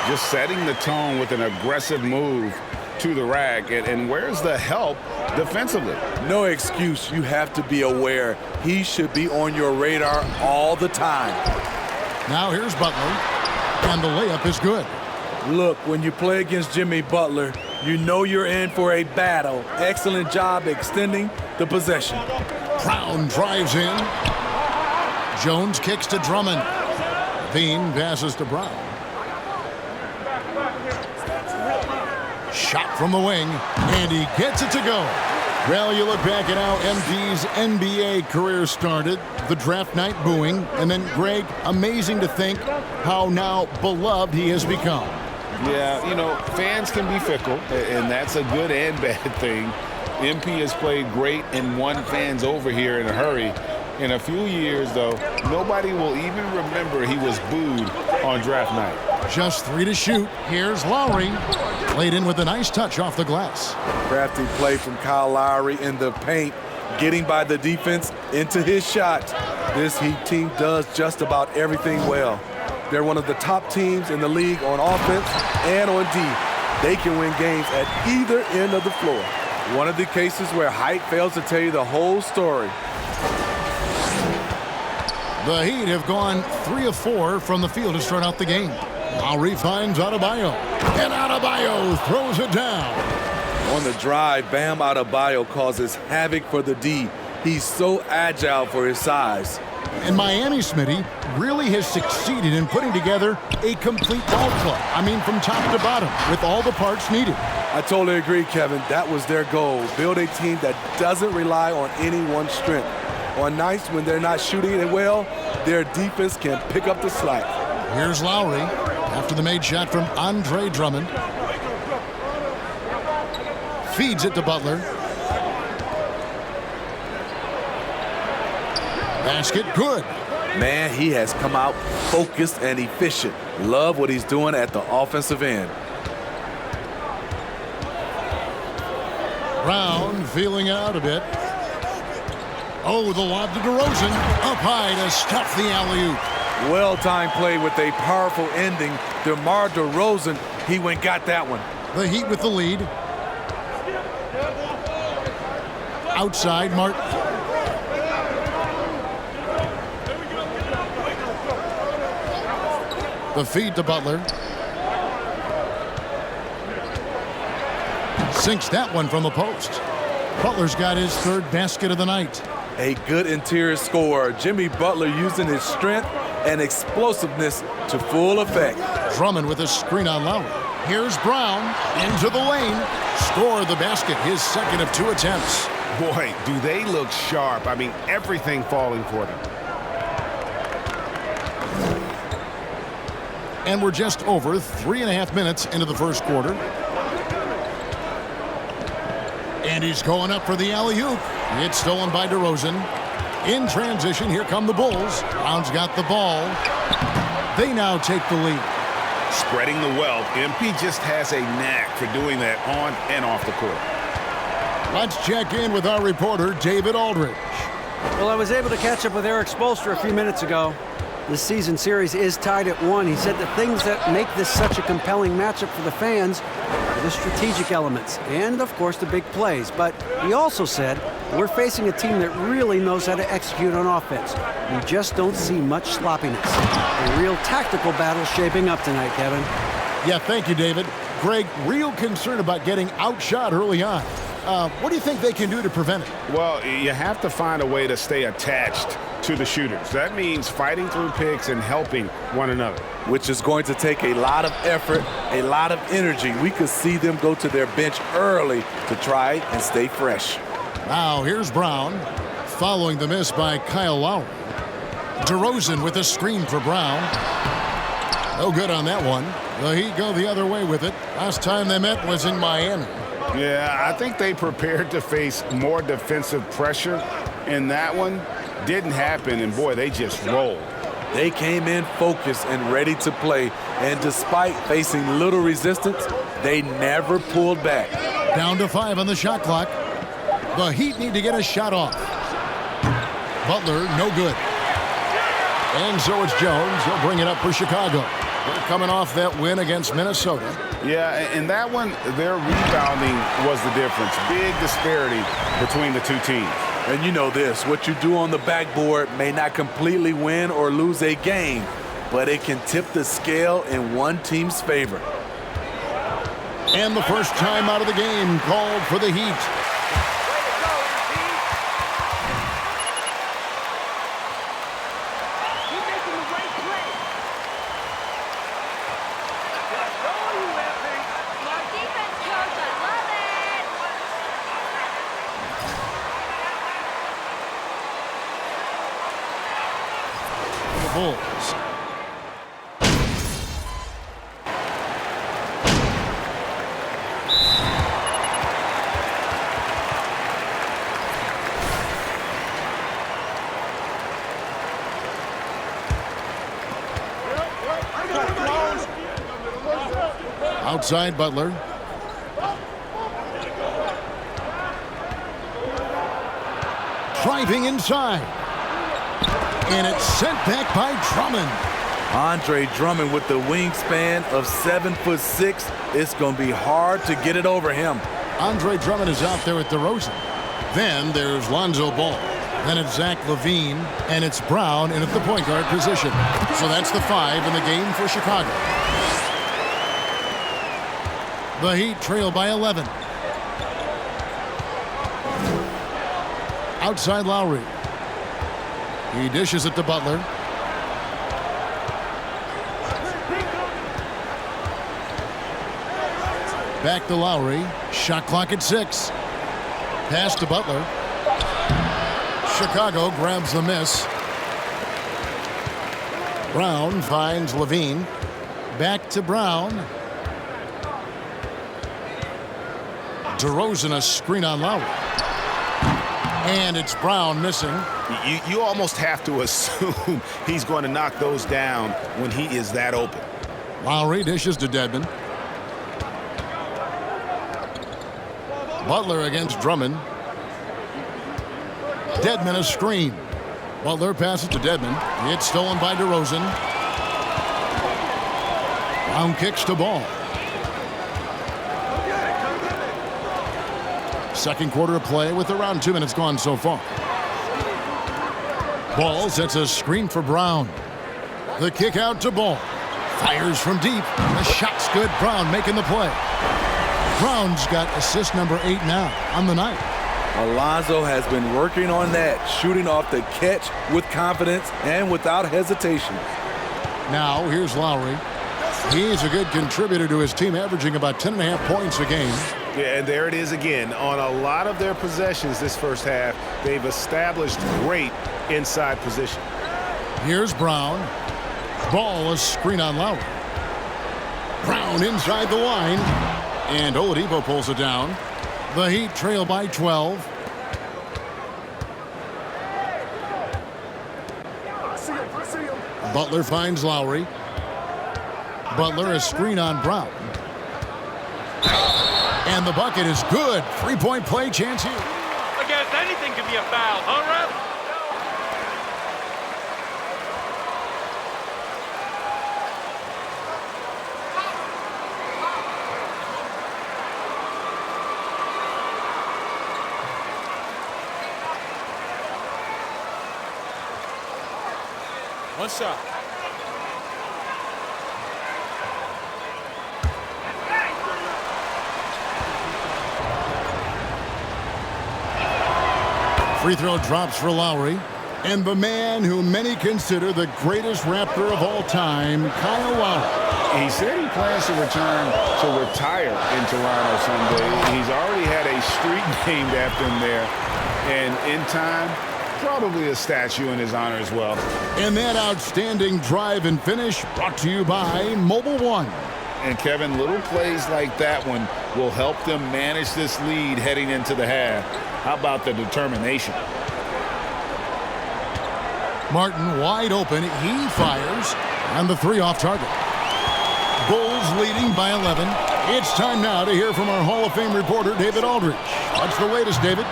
Just setting the tone with an aggressive move to the rack. And where's the help defensively? No excuse. You have to be aware. He should be on your radar all the time. Now here's Butler. And the layup is good. Look, when you play against Jimmy Butler, you know you're in for a battle. Excellent job extending the possession. Brown drives in. Jones kicks to Drummond. Veen passes to Brown. Shot from the wing, and he gets it to go. Well, you look back at how MP's NBA career started, the draft night booing, and then, Greg, amazing to think how now beloved he has become. Yeah, you know, fans can be fickle, and that's a good and bad thing. MP has played great and won fans over here in a hurry. In a few years, though, nobody will even remember he was booed on draft night. Just 3 to shoot. Here's Lowry. Laid in with a nice touch off the glass. Crafty play from Kyle Lowry in the paint, getting by the defense into his shot. This Heat team does just about everything well. They're one of the top teams in the league on offense and on D. They can win games at either end of the floor. One of the cases where height fails to tell you the whole story. The Heat have gone 3 of 4 from the field to start out the game. Lowry finds Adebayo. And Adebayo throws it down. On the drive, Bam Adebayo causes havoc for the D. He's so agile for his size. And Miami, Smitty, really has succeeded in putting together a complete ball club. I mean, from top to bottom, with all the parts needed. I totally agree, Kevin. That was their goal. Build a team that doesn't rely on any one strength. On nights when they're not shooting it well, their defense can pick up the slack. Here's Lowry after the made shot from Andre Drummond. Feeds it to Butler. Basket good. Man, he has come out focused and efficient. Love what he's doing at the offensive end. Brown feeling out a bit. Oh, the lob to DeRozan. Up high to stuff the alley-oop. Well-timed play with a powerful ending. DeMar DeRozan, he went got that one. The Heat with the lead. Outside, Martin. The feed to Butler. Sinks that one from the post. Butler's got his 3rd basket of the night. A good interior scorer. Jimmy Butler using his strength and explosiveness to full effect. Drummond with a screen on Lowry. Here's Brown into the lane. Score the basket, his 2nd of 2 attempts. Boy, do they look sharp. I mean, everything falling for them. And we're just over 3.5 minutes into the first quarter. And he's going up for the alley-oop. It's stolen by DeRozan. In transition, here come the Bulls. Brown's got the ball. They now take the lead. Spreading the wealth. MP just has a knack for doing that on and off the court. Let's check in with our reporter, David Aldridge. Well, I was able to catch up with Eric Spoelstra a few minutes ago. This season series is tied at 1. He said the things that make this such a compelling matchup for the fans are the strategic elements and, of course, the big plays. But he also said we're facing a team that really knows how to execute on offense. We just don't see much sloppiness. A real tactical battle shaping up tonight, Kevin. Yeah, thank you, David. Greg, real concern about getting outshot early on. What do you think they can do to prevent it? Well, you have to find a way to stay attached to the shooters. That means fighting through picks and helping one another. Which is going to take a lot of effort, a lot of energy. We could see them go to their bench early to try and stay fresh. Now here's Brown. following the miss by Kyle Lowry. DeRozan with a screen for Brown. No good on that one. The Heat go the other way with it. Last time they met was in Miami. Yeah, I think they prepared to face more defensive pressure, and that one didn't happen, and boy, they just rolled. They came in focused and ready to play, and despite facing little resistance, they never pulled back. Down to 5 on the shot clock. The Heat need to get a shot off. Butler, no good. And so it's Jones. He'll bring it up for Chicago. They're coming off that win against Minnesota. Yeah, in that one, their rebounding was the difference. Big disparity between the two teams. And you know this, what you do on the backboard may not completely win or lose a game, but it can tip the scale in one team's favor. And the first time out of the game called for the Heat. Bulls. Outside Butler. Driving inside. And it's sent back by Drummond. Andre Drummond with the wingspan of 7'6". It's going to be hard to get it over him. Andre Drummond is out there with DeRozan. Then there's Lonzo Ball. Then it's Zach LaVine. And it's Brown in at the point guard position. So that's the 5 in the game for Chicago. The Heat trail by 11. Outside Lowry. He dishes it to Butler. Back to Lowry. Shot clock at 6. Pass to Butler. Chicago grabs the miss. Brown finds LaVine. Back to Brown. DeRozan a screen on Lowry. And it's Brown missing. You almost have to assume he's going to knock those down when he is that open. Lowry dishes to Dedmon. Butler against Drummond. Dedmon a screen. Butler passes to Dedmon. It's stolen by DeRozan. Brown kicks to Ball. Second quarter of play with around 2 minutes gone so far. Ball sets a screen for Brown. The kick out to Ball. Fires from deep. The shot's good. Brown making the play. Brown's got assist number 8 now on the night. Alonzo has been working on that, shooting off the catch with confidence and without hesitation. Now here's Lowry. He's a good contributor to his team, averaging about 10.5 points a game. Yeah, and there it is again. On a lot of their possessions this first half, they've established great inside position. Here's Brown. Ball, a screen on Lowry. Brown inside the line. And Oladipo pulls it down. The Heat trail by 12. Butler finds Lowry. Butler a screen on Brown. And the bucket is good. 3-point play chance here. I guess anything can be a foul, huh, ref? One shot. Free throw drops for Lowry. And the man who many consider the greatest Raptor of all time, Kyle Lowry. He said he plans to return to retire in Toronto someday. He's already had a street named after him there. And in time, Probably a statue in his honor as well. And that outstanding drive and finish brought to you by Mobile One. And Kevin, little plays like that one will help them manage this lead heading into the half. How about the determination? Martin wide open. He fires. And the 3 off target. Bulls leading by 11. It's time now to hear from our Hall of Fame reporter, David Aldridge. What's the latest, David?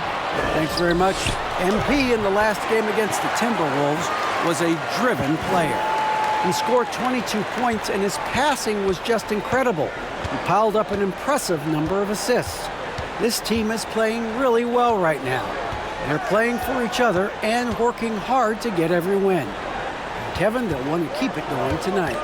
Thanks very much. MP in the last game against the Timberwolves was a driven player. He scored 22 points, and his passing was just incredible. He piled up an impressive number of assists. This team is playing really well right now. They're playing for each other and working hard to get every win. And Kevin, they'll want to keep it going tonight.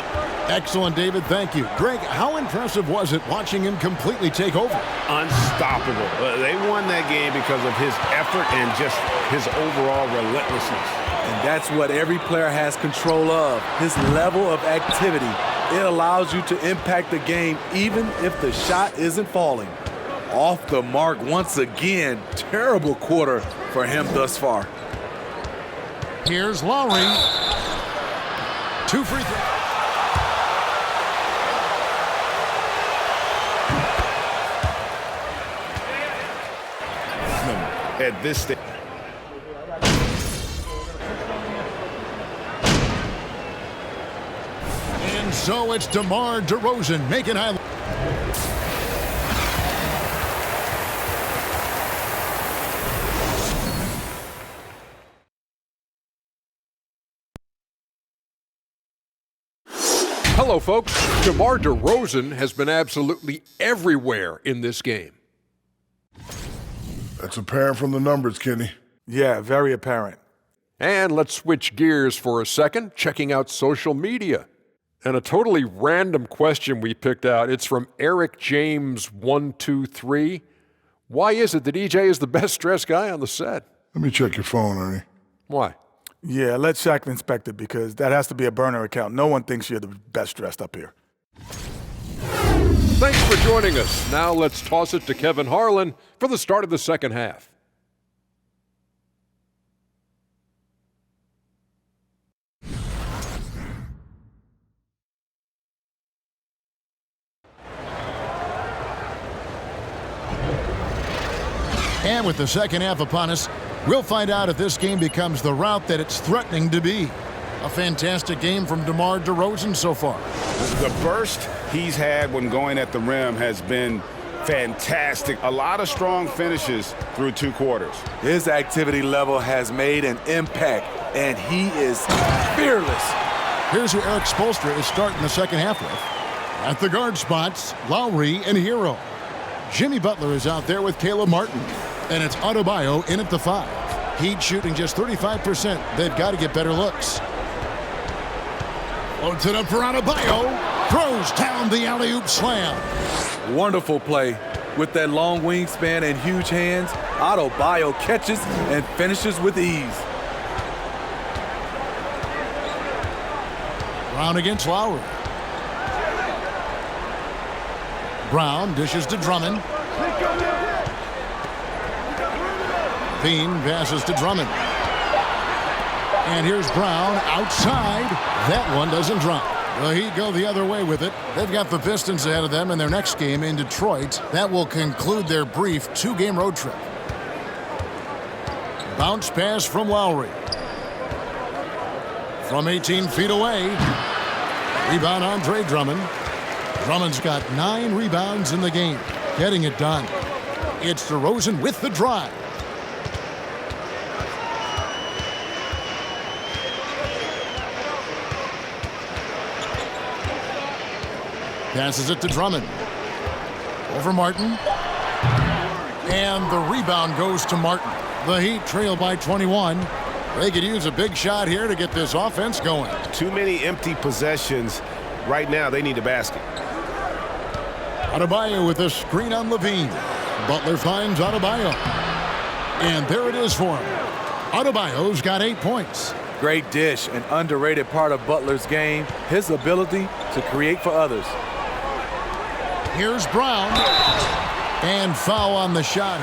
Excellent, David. Thank you. Greg, how impressive was it watching him completely take over? Unstoppable. They won that game because of his effort and just his overall relentlessness. And that's what every player has control of, his level of activity. It allows you to impact the game even if the shot isn't falling. Off the mark once again. Terrible quarter for him thus far. Here's Lowry. 2 free throws. At this stage. And so it's DeMar DeRozan making high. Hello, folks. DeMar DeRozan has been absolutely everywhere in this game. That's apparent from the numbers, Kenny. Yeah, very apparent. And let's switch gears for a second, checking out social media. And a totally random question we picked out. It's from Eric James 123. Why is it that EJ is the best dressed guy on the set? Let me check your phone, Ernie. Why? Yeah, let Shaq inspect it because that has to be a burner account. No one thinks you're the best dressed up here. Thanks for joining us. Now let's toss it to Kevin Harlan for the start of the second half. And with the second half upon us, we'll find out if this game becomes the route that it's threatening to be. A fantastic game from DeMar DeRozan so far. The burst he's had when going at the rim has been fantastic. A lot of strong finishes through 2 quarters. His activity level has made an impact, and he is fearless. Here's who Eric Spoelstra is starting the second half with. At the guard spots, Lowry and Hero. Jimmy Butler is out there with Caleb Martin. And it's Adebayo in at the 5. Heat shooting just 35%. They've got to get better looks. Floats it up for Adebayo. Throws down the alley-oop slam. Wonderful play. With that long wingspan and huge hands, Adebayo catches and finishes with ease. Brown against Lowry. Brown dishes to Drummond. Bean passes to Drummond. And here's Brown outside. That one doesn't drop. The Heat go the other way with it. They've got the Pistons ahead of them in their next game in Detroit. That will conclude their brief 2-game road trip. Bounce pass from Lowry. From 18 feet away. Rebound Andre Drummond. Drummond's got 9 rebounds in the game. Getting it done. It's DeRozan with the drive. Passes it to Drummond. Over Martin. And the rebound goes to Martin. The Heat trail by 21. They could use a big shot here to get this offense going. Too many empty possessions. Right now, they need a basket. Adebayo with a screen on Levine. Butler finds Adebayo. And there it is for him. Adebayo's got 8 points. Great dish, an underrated part of Butler's game, his ability to create for others. Here's Brown. And foul on the shot.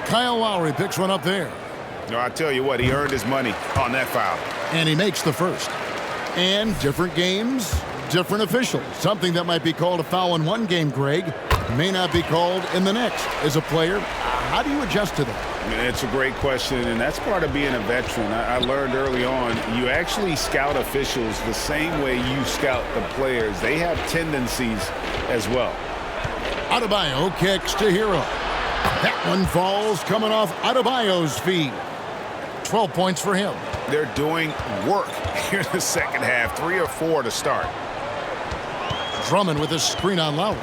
Kyle Lowry picks one up there. No, I tell you what, he earned his money on that foul. And he makes the first. And different games, different officials. Something that might be called a foul in one game, Greg, may not be called in the next. As a player, how do you adjust to that? It's a great question, and that's part of being a veteran. I learned early on, you actually scout officials the same way you scout the players. They have tendencies as well. Adebayo kicks to Hero. That one falls coming off Adebayo's feet. 12 points for him. They're doing work here in the second half, 3 or 4 to start. Drummond with a screen on Lowry.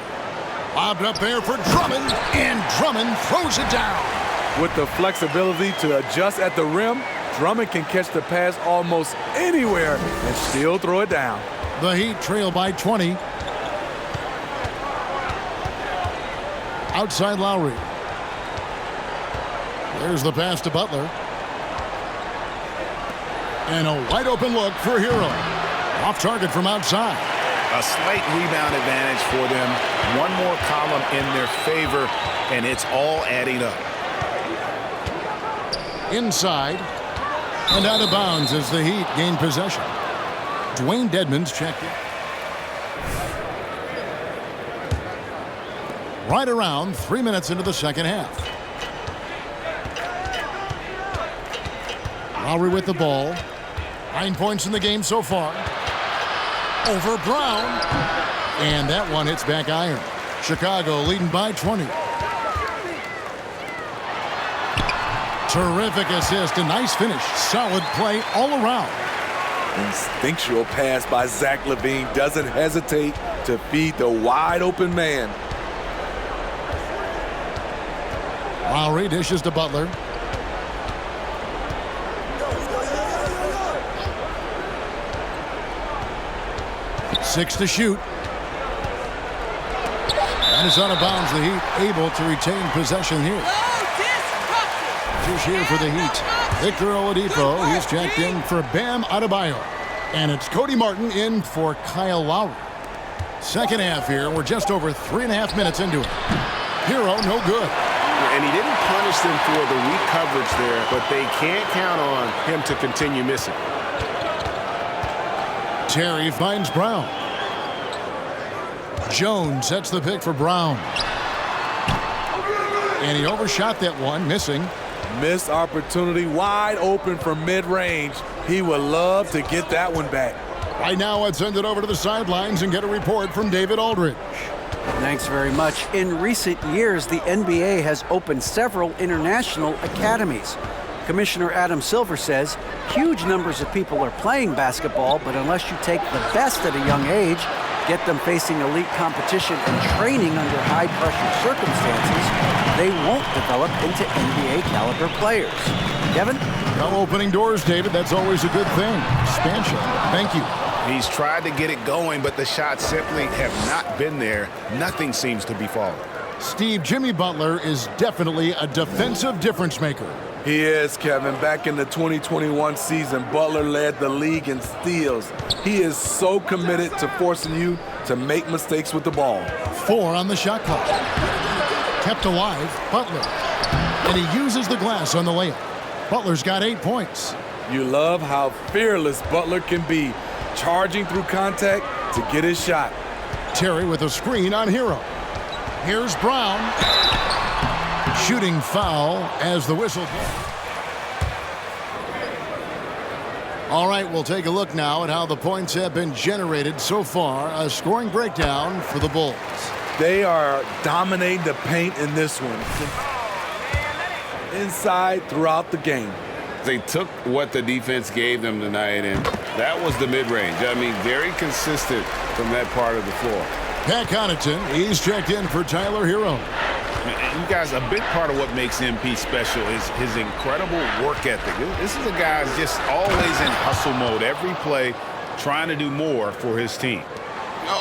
Lobbed up there for Drummond, and Drummond throws it down. With the flexibility to adjust at the rim, Drummond can catch the pass almost anywhere and still throw it down. The Heat trail by 20. Outside Lowry. There's the pass to Butler. And a wide open look for Hero. Off target from outside. A slight rebound advantage for them. One more column in their favor, and it's all adding up. Inside. And out of bounds as the Heat gain possession. Dwayne Dedmon's checked in. Right around 3 minutes into the second half. Lowry with the ball. 9 points in the game so far. Over Brown. And that one hits back iron. Chicago leading by 20. Terrific assist. A nice finish. Solid play all around. Instinctual pass by Zach LaVine doesn't hesitate to feed the wide open man. Lowry dishes to Butler. Six to shoot. And it's out of bounds. The Heat able to retain possession here. Just here for the Heat. Victor Oladipo. He's checked in for Bam Adebayo. And it's Cody Martin in for Kyle Lowry. Second half here. We're just over 3.5 minutes into it. Hero, no good. And he didn't punish them for the weak coverage there, but they can't count on him to continue missing. Terry finds Brown. Jones sets the pick for Brown. And he overshot that one, missing. Missed opportunity, wide open for mid-range. He would love to get that one back. Right now, let's send it over to the sidelines and get a report from David Aldridge. Thanks very much. In recent years, the NBA has opened several international academies. Commissioner Adam Silver says huge numbers of people are playing basketball, but unless you take the best at a young age, get them facing elite competition and training under high-pressure circumstances, they won't develop into NBA-caliber players. Kevin? Well, opening doors, David. That's always a good thing. Expansion. Thank you. He's tried to get it going, but the shots simply have not been there. Nothing seems to be falling. Steve, Jimmy Butler is definitely a defensive difference maker. He is, Kevin. Back in the 2021 season, Butler led the league in steals. He is so committed to forcing you to make mistakes with the ball. 4 on the shot clock. Kept alive, Butler. And he uses the glass on the layup. Butler's got 8 points. You love how fearless Butler can be, charging through contact to get his shot. Terry with a screen on Hero. Here's Brown. Shooting foul as the whistle blows. All right, we'll take a look now at how the points have been generated so far. A scoring breakdown for the Bulls. They are dominating the paint in this one. Inside throughout the game. They took what the defense gave them tonight, and that was the mid-range. I mean, very consistent from that part of the floor. Pat Connaughton, he's checked in for Tyler Hero. You guys, a big part of what makes MP special is his incredible work ethic. This is a guy who's just always in hustle mode, every play, trying to do more for his team.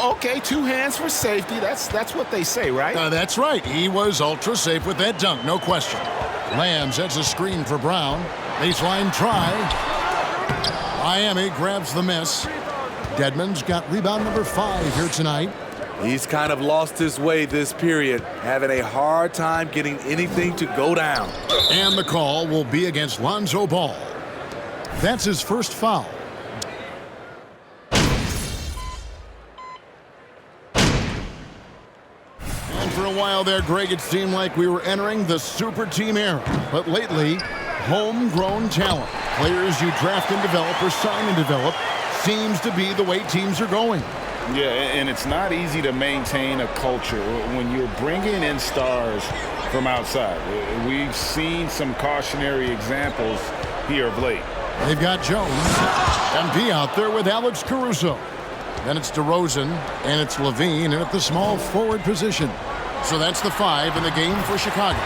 Okay, 2 hands for safety. That's what they say, right? That's right. He was ultra safe with that dunk, no question. Lamb sets a screen for Brown. Baseline try. Miami grabs the miss. Dedmon's got rebound number 5 here tonight. He's kind of lost his way this period, having a hard time getting anything to go down. And the call will be against Lonzo Ball. That's his first foul. And for a while there, Greg, it seemed like we were entering the super team era. But lately, homegrown talent, players you draft and develop or sign and develop, seems to be the way teams are going. Yeah, and it's not easy to maintain a culture when you're bringing in stars from outside. We've seen some cautionary examples here of late. They've got Jones and B out there with Alex Caruso. Then it's DeRozan, and it's Levine, and at the small forward position. So that's the 5 in the game for Chicago.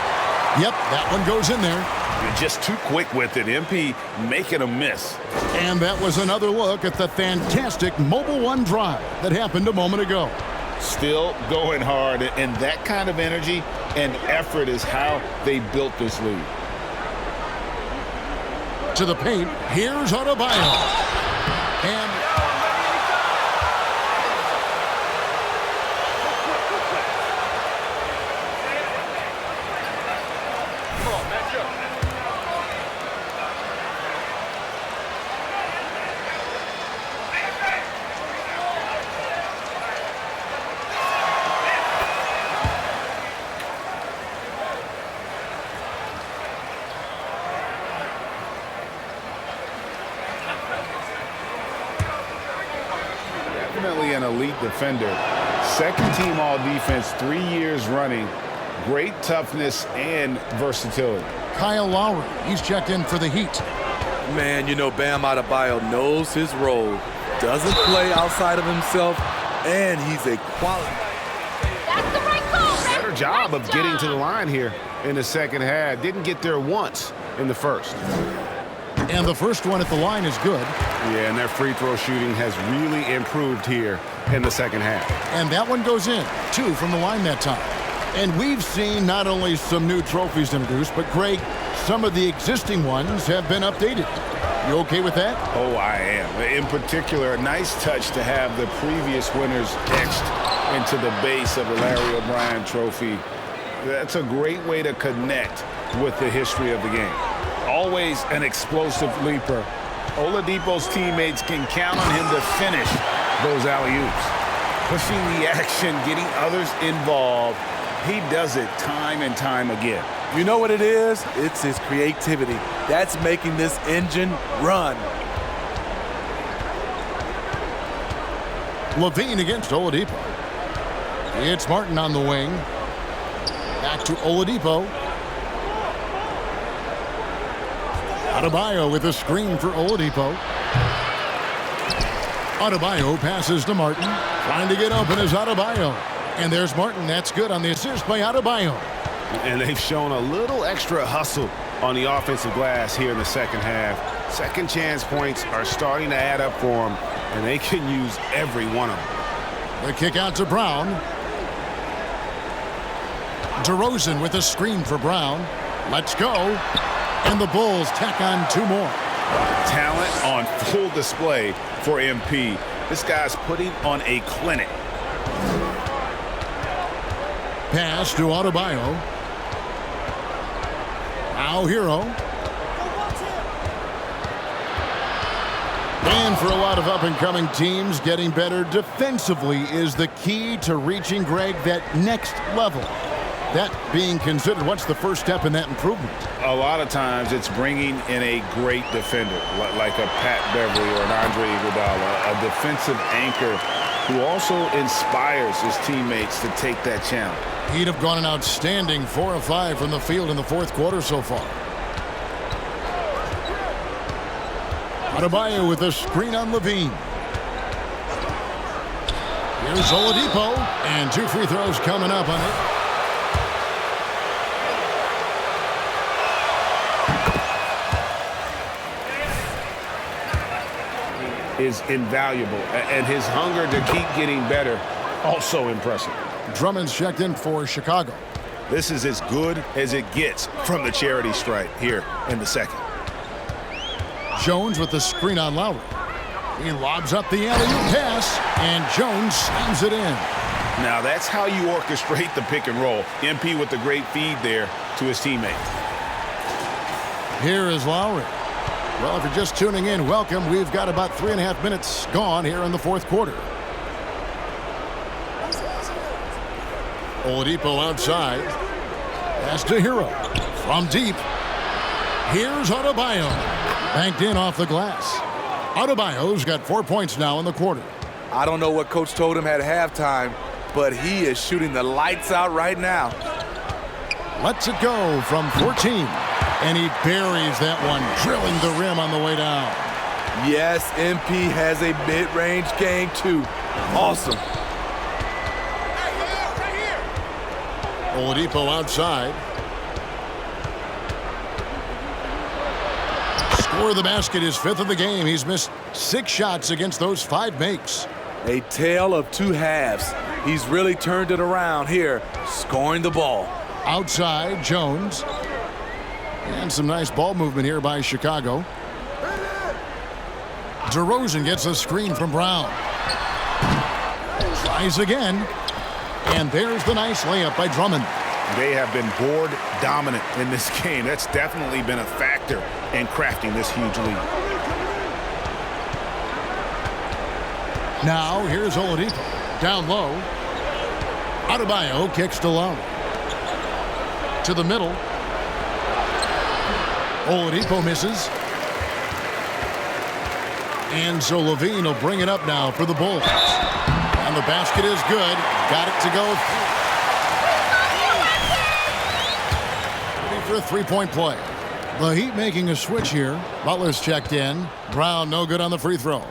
Yep, that one goes in there. You're just too quick with it. MP making a miss. And that was another look at the fantastic Mobile One drive that happened a moment ago. Still going hard, and that kind of energy and effort is how they built this lead. To the paint, here's Adebayo. And Definitely an elite defender. Second team all defense 3 years running. Great toughness and versatility. Kyle Lowry, he's checked in for the Heat. Man, you know Bam Adebayo knows his role. Doesn't play outside of himself, and he's a quality. That's the right call. Better job of getting to the line here in the second half. Didn't get there once in the first. And the first one at the line is good. Yeah, and their free throw shooting has really improved here in the second half. And that one goes in. 2 from the line that time. And we've seen not only some new trophies introduced, but Greg, some of the existing ones have been updated. You okay with that? Oh, I am. In particular, a nice touch to have the previous winners etched into the base of the Larry O'Brien trophy. That's a great way to connect with the history of the game. Always an explosive leaper. Oladipo's teammates can count on him to finish those alley-oops. Pushing the action, getting others involved. He does it time and time again. You know what it is? It's his creativity. That's making this engine run. Levine against Oladipo. It's Martin on the wing. Back to Oladipo. Adebayo with a screen for Oladipo. Adebayo passes to Martin. Trying to get open is Adebayo. And there's Martin. That's good on the assist by Adebayo. And they've shown a little extra hustle on the offensive glass here in the second half. Second chance points are starting to add up for them, and they can use every one of them. The kick out to Brown. DeRozan with a screen for Brown. Let's go. And the Bulls tack on 2 more. Talent on full display for MP. This guy's putting on a clinic. Pass to Adebayo. Now Hero. And for a lot of up-and-coming teams, getting better defensively is the key to reaching, Greg, that next level. That being considered, what's the first step in that improvement? A lot of times it's bringing in a great defender, like a Pat Beverly or an Andre Iguodala, a defensive anchor who also inspires his teammates to take that challenge. He'd have gone an outstanding 4 of 5 from the field in the fourth quarter so far. Adebayo with a screen on Levine. Here's Oladipo, and 2 free throws coming up on it. Is invaluable, and his hunger to keep getting better, also impressive. Drummond's checked in for Chicago. This is as good as it gets from the charity stripe here in the second. Jones with the screen on Lowry. He lobs up the alley-oop pass, and Jones slams it in. Now that's how you orchestrate the pick and roll. MP with the great feed there to his teammate. Here is Lowry. Well, if you're just tuning in, welcome. We've got about 3.5 minutes gone here in the fourth quarter. Oladipo outside. Pass to Hero. From deep. Here's Adebayo. Banked in off the glass. Adebayo's got 4 points now in the quarter. I don't know what Coach told him at halftime, but he is shooting the lights out right now. Lets it go from 14. And he buries that one, drilling the rim on the way down. Yes, MP has a mid-range game, too. Awesome. Oladipo outside. Score of the basket is 5th of the game. He's missed 6 shots against those 5 makes. A tale of 2 halves. He's really turned it around here, scoring the ball. Outside, Jones. And some nice ball movement here by Chicago. DeRozan gets a screen from Brown. Tries again. And there's the nice layup by Drummond. They have been board dominant in this game. That's definitely been a factor in crafting this huge lead. Now here's Oladipo. Down low. Adebayo kicks to Lowry. To the middle. Oladipo misses. And so Levine will bring it up now for the Bulls. And the basket is good. Got it to go. Ready for a three-point play. The Heat making a switch here. Butler's checked in. Brown no good on the free throw.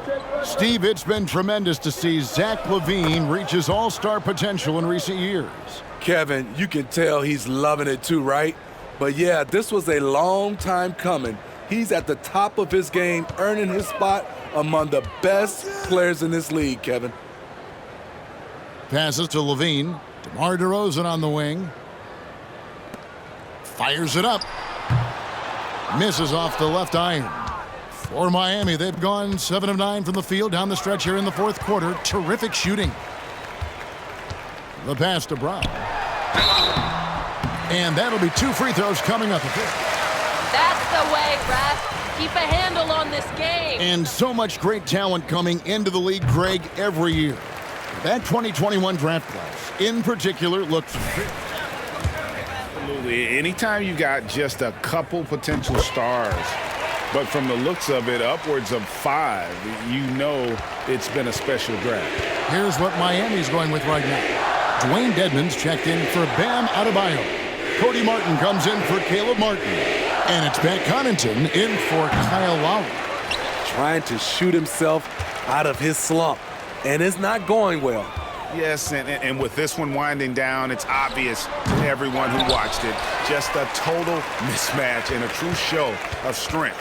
Steve, it's been tremendous to see Zach LaVine reach his all-star potential in recent years. Kevin, you can tell he's loving it too, right? But yeah, this was a long time coming. He's at the top of his game, earning his spot among the best players in this league, Kevin. Passes to Levine. DeMar DeRozan on the wing. Fires it up. Misses off the left iron. For Miami, they've gone 7 of 9 from the field down the stretch here in the fourth quarter. Terrific shooting. The pass to Brown. And that'll be 2 free throws coming up. That's the way, ref. Keep a handle on this game. And so much great talent coming into the league, Greg, every year. That 2021 draft class, in particular, looks great. Absolutely. Anytime you got just a couple potential stars, but from the looks of it, upwards of 5, you know it's been a special draft. Here's what Miami's going with right now. Dwayne Dedmon's checked in for Bam Adebayo. Cody Martin comes in for Caleb Martin. And it's Pat Connaughton in for Kyle Lowry. Trying to shoot himself out of his slump. And it's not going well. Yes, and with this one winding down, it's obvious to everyone who watched it. Just a total mismatch and a true show of strength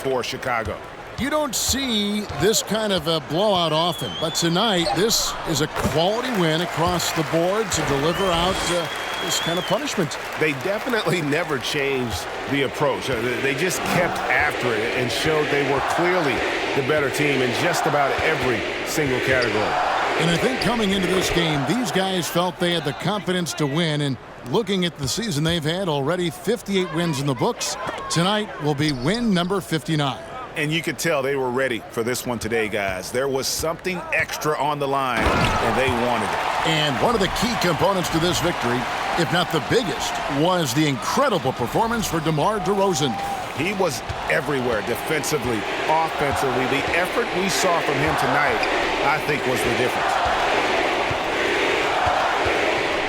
for Chicago. You don't see this kind of a blowout often, but tonight this is a quality win across the board to deliver out this kind of punishment. They definitely never changed the approach. They just kept after it and showed they were clearly the better team in just about every single category. And I think coming into this game, these guys felt they had the confidence to win. And looking at the season they've had, already 58 wins in the books. Tonight will be win number 59. And you could tell they were ready for this one today, guys. There was something extra on the line, and they wanted it. And one of the key components to this victory, if not the biggest, was the incredible performance for DeMar DeRozan. He was everywhere, defensively, offensively. The effort we saw from him tonight, I think, was the difference.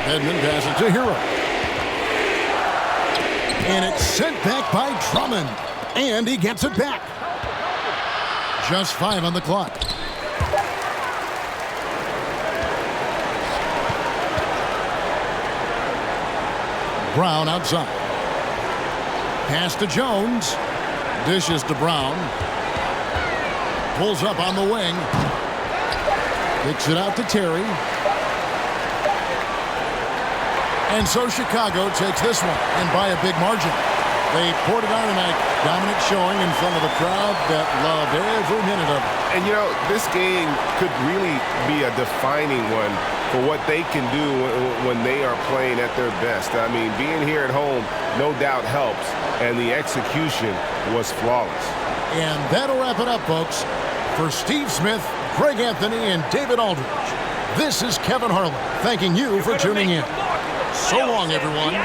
Edmond passes to Hero. And it's sent back by Drummond. And he gets it back. Just 5 on the clock. Brown outside. Pass to Jones. Dishes to Brown. Pulls up on the wing. Kicks it out to Terry. And so Chicago takes this one, and by a big margin. They poured it on tonight. Dominant showing in front of a crowd that loved every minute of it. And, you know, this game could really be a defining one for what they can do when they are playing at their best. I mean, being here at home no doubt helps, and the execution was flawless. And that'll wrap it up, folks. For Steve Smith, Greg Anthony, and David Aldridge, this is Kevin Harlan thanking you for tuning in. So long, everyone.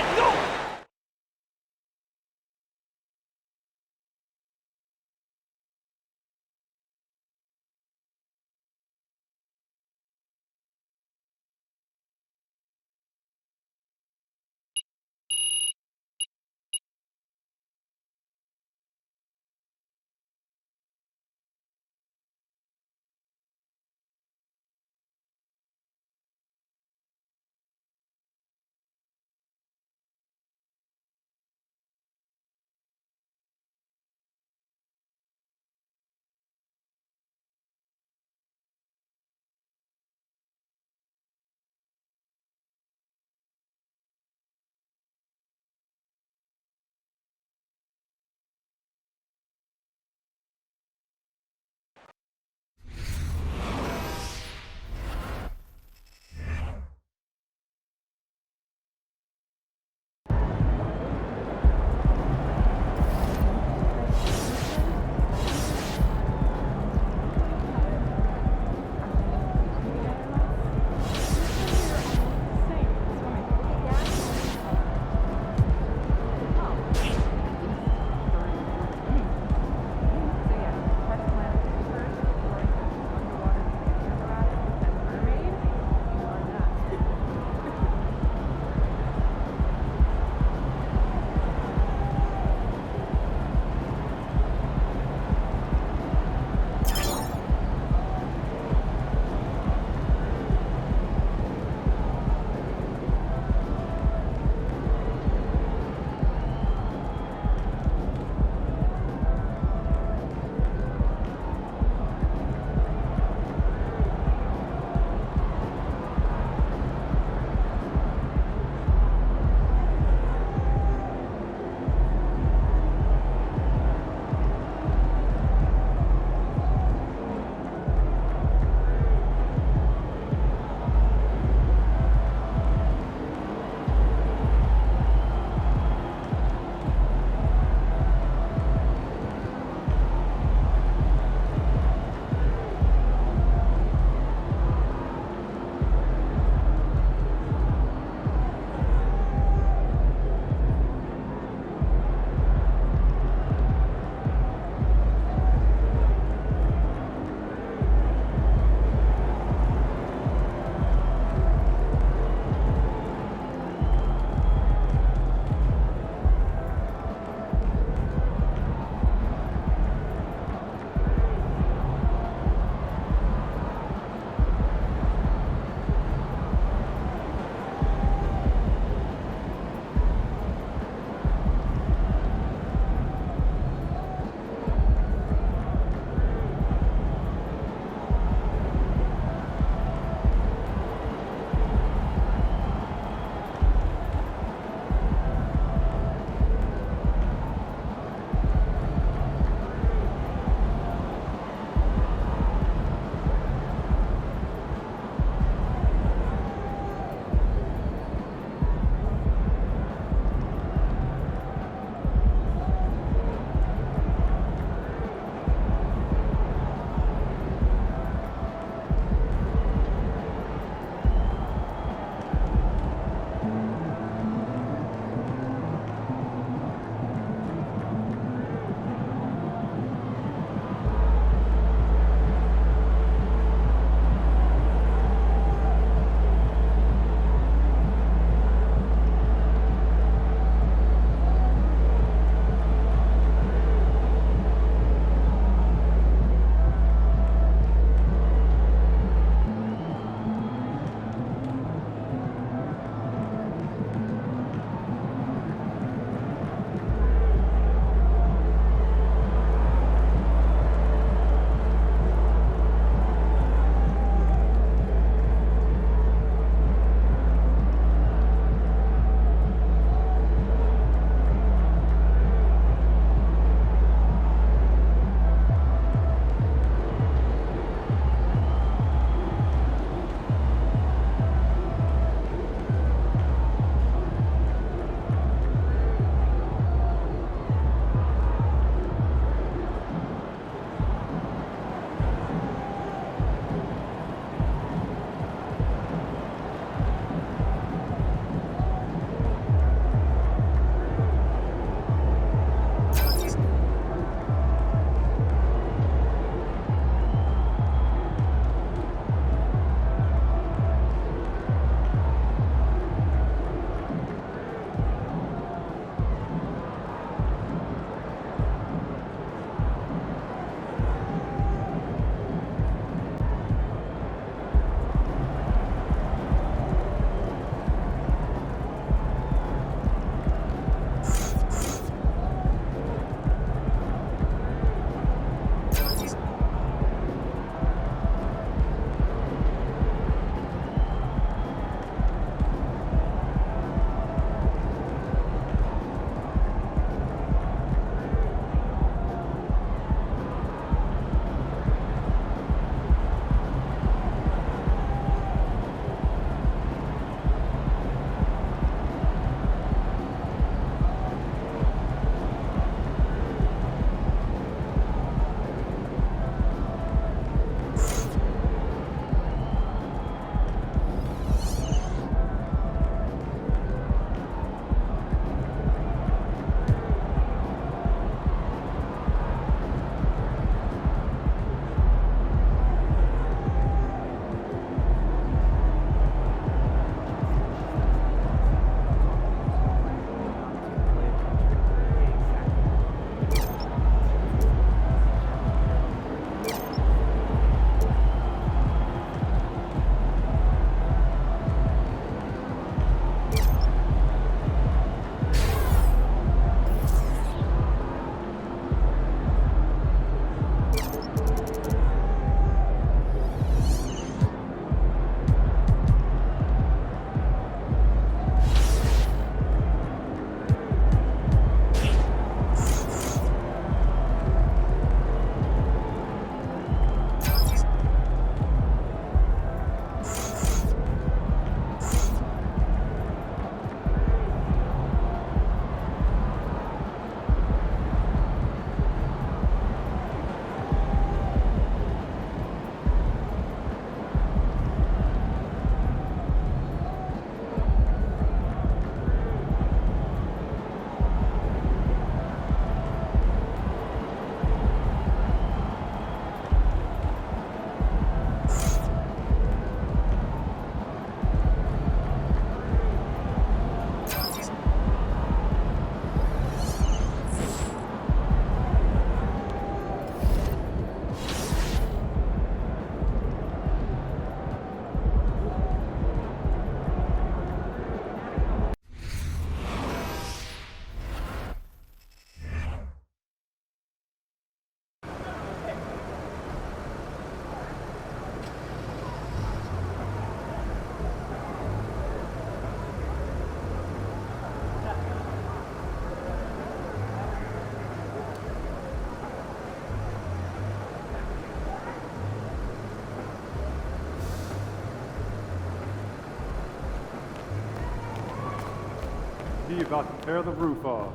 MP about to tear the roof off.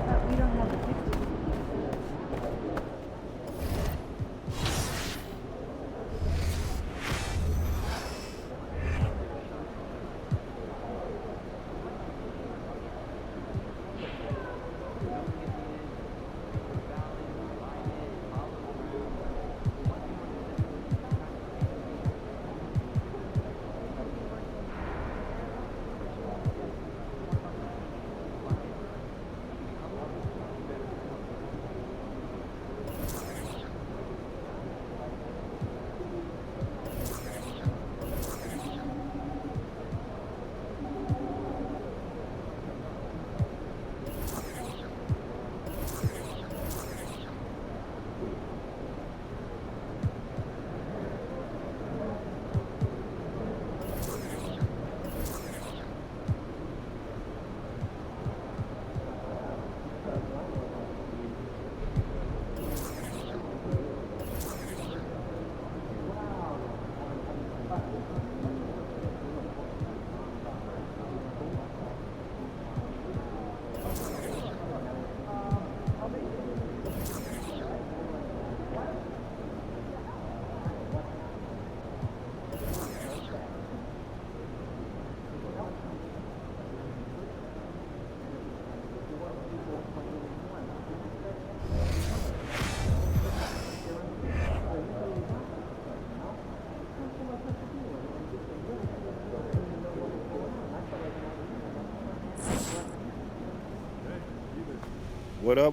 But we don't have a picture.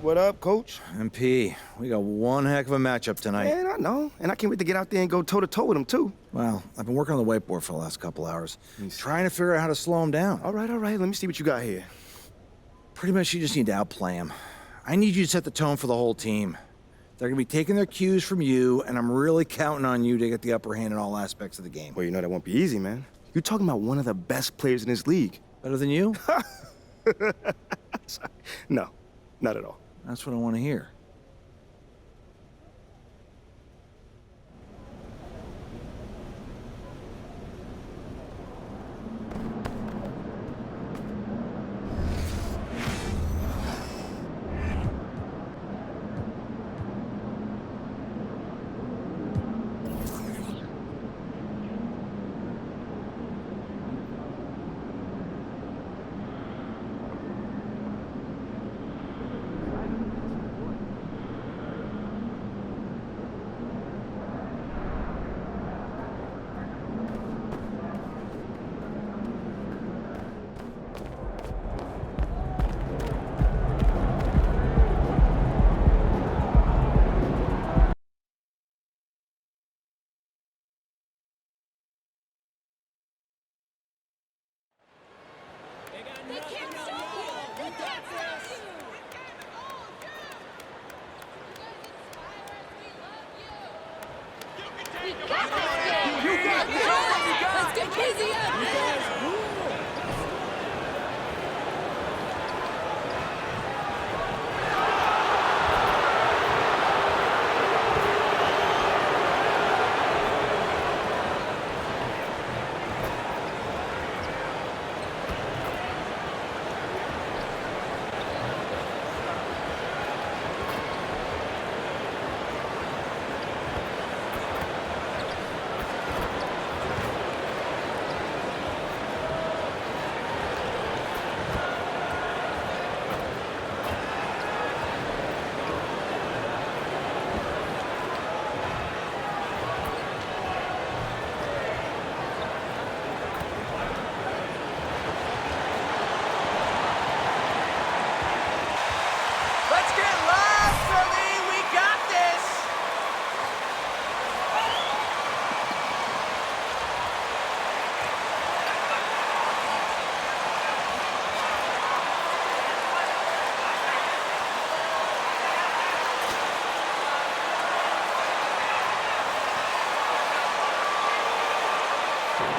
What up, Coach? MP, we got one heck of a matchup tonight. Man, I know. And I can't wait to get out there and go toe-to-toe with him, too. Well, I've been working on the whiteboard for the last couple hours, trying to figure out how to slow him down. All right. Let me see what you got here. Pretty much you just need to outplay him. I need you to set the tone for the whole team. They're going to be taking their cues from you, and I'm really counting on you to get the upper hand in all aspects of the game. Well, you know that won't be easy, man. You're talking about one of the best players in this league. Better than you? No, not at all. That's what I want to hear.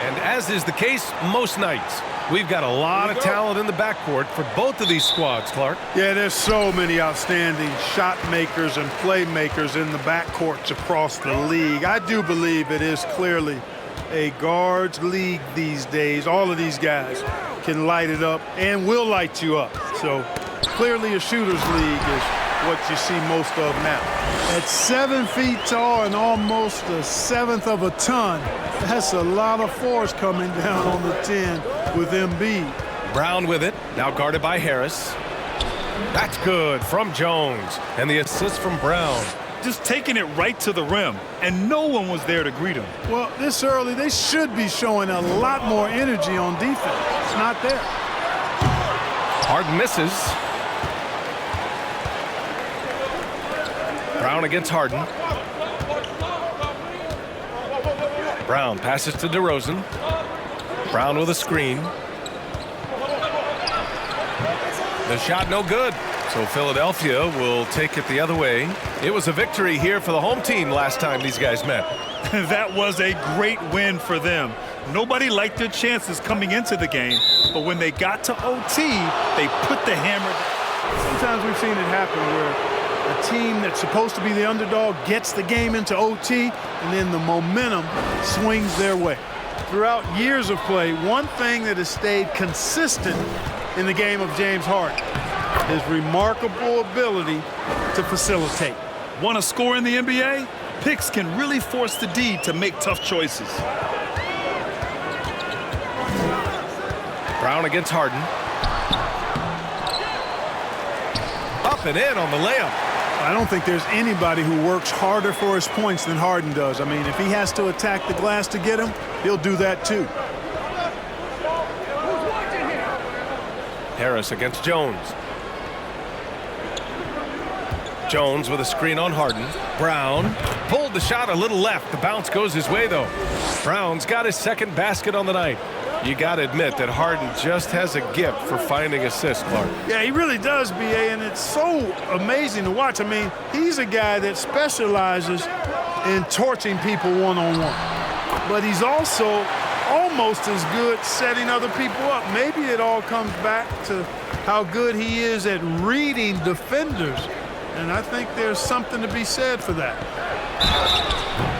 And as is the case most nights, we've got a lot of talent in the backcourt for both of these squads, Clark. Yeah, there's so many outstanding shot makers and playmakers in the backcourts across the league. I do believe it is clearly a guards league these days. All of these guys can light it up and will light you up. So clearly a shooter's league is what you see most of now. At 7 feet tall and almost a seventh of a ton, that's a lot of force coming down on the 10 with Embiid. Brown with it, now guarded by Harris. That's good from Jones, and the assist from Brown. Just taking it right to the rim, and no one was there to greet him. Well, this early, they should be showing a lot more energy on defense. It's not there. Harden misses. Brown against Harden. Brown passes to DeRozan. Brown with a screen. The shot no good. So Philadelphia will take it the other way. It was a victory here for the home team last time these guys met. That was a great win for them. Nobody liked their chances coming into the game, but when they got to OT, they put the hammer down. Sometimes we've seen it happen where a team that's supposed to be the underdog gets the game into OT, and then the momentum swings their way. Throughout years of play, one thing that has stayed consistent in the game of James Harden, his remarkable ability to facilitate. Want to score in the NBA? Picks can really force the D to make tough choices. Brown against Harden. Up and in on the layup. I don't think there's anybody who works harder for his points than Harden does. I mean, if he has to attack the glass to get him, he'll do that too. Harris against Jones. Jones with a screen on Harden. Brown pulled the shot a little left. The bounce goes his way, though. Brown's got his second basket on the night. You got to admit that Harden just has a gift for finding assists, Clark. Yeah, he really does, B.A., and it's so amazing to watch. I mean, he's a guy that specializes in torching people one-on-one. But he's also almost as good setting other people up. Maybe it all comes back to how good he is at reading defenders. And I think there's something to be said for that.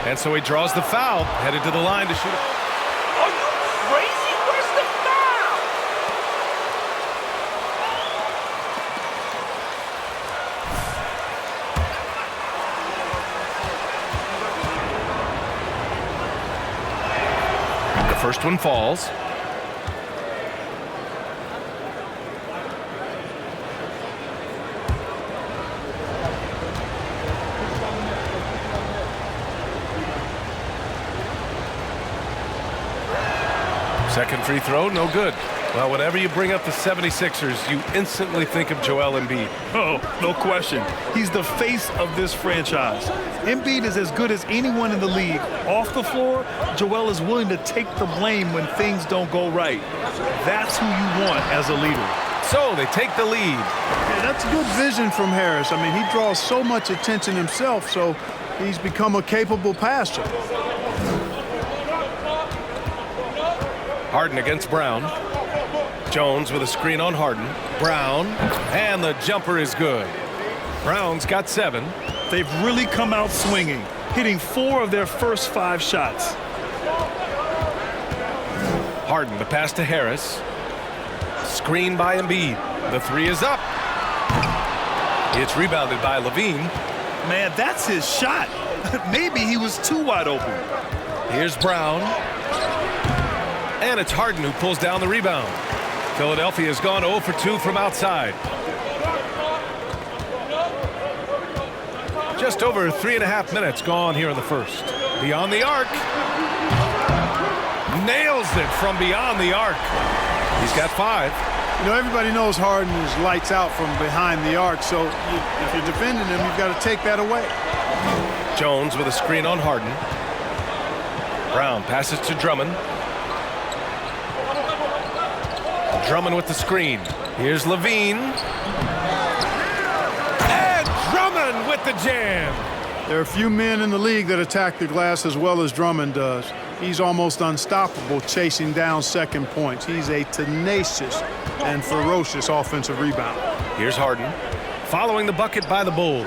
And so he draws the foul, headed to the line to shoot. Are you crazy? Where's the foul? The first one falls. Second free throw, no good. Well, whenever you bring up the 76ers, you instantly think of Joel Embiid. Oh, no question. He's the face of this franchise. Embiid is as good as anyone in the league. Off the floor, Joel is willing to take the blame when things don't go right. That's who you want as a leader. So they take the lead. Yeah, that's good vision from Harris. I mean, he draws so much attention himself, so he's become a capable passer. Harden against Brown. Jones with a screen on Harden. Brown, and the jumper is good. Brown's got 7. They've really come out swinging, hitting 4 of their first 5 shots. Harden, the pass to Harris. Screen by Embiid. The 3 is up. It's rebounded by Levine. Man, that's his shot. Maybe he was too wide open. Here's Brown. And it's Harden who pulls down the rebound. Philadelphia has gone 0 for 2 from outside. Just over 3.5 minutes gone here in the first. Beyond the arc. Nails it from beyond the arc. He's got 5. You know, everybody knows Harden is lights out from behind the arc, so if you're defending him, you've got to take that away. Jones with a screen on Harden. Brown passes to Drummond. Drummond with the screen. Here's Levine. And Drummond with the jam. There are a few men in the league that attack the glass as well as Drummond does. He's almost unstoppable chasing down second points. He's a tenacious and ferocious offensive rebounder. Here's Harden. Following the bucket by the Bulls.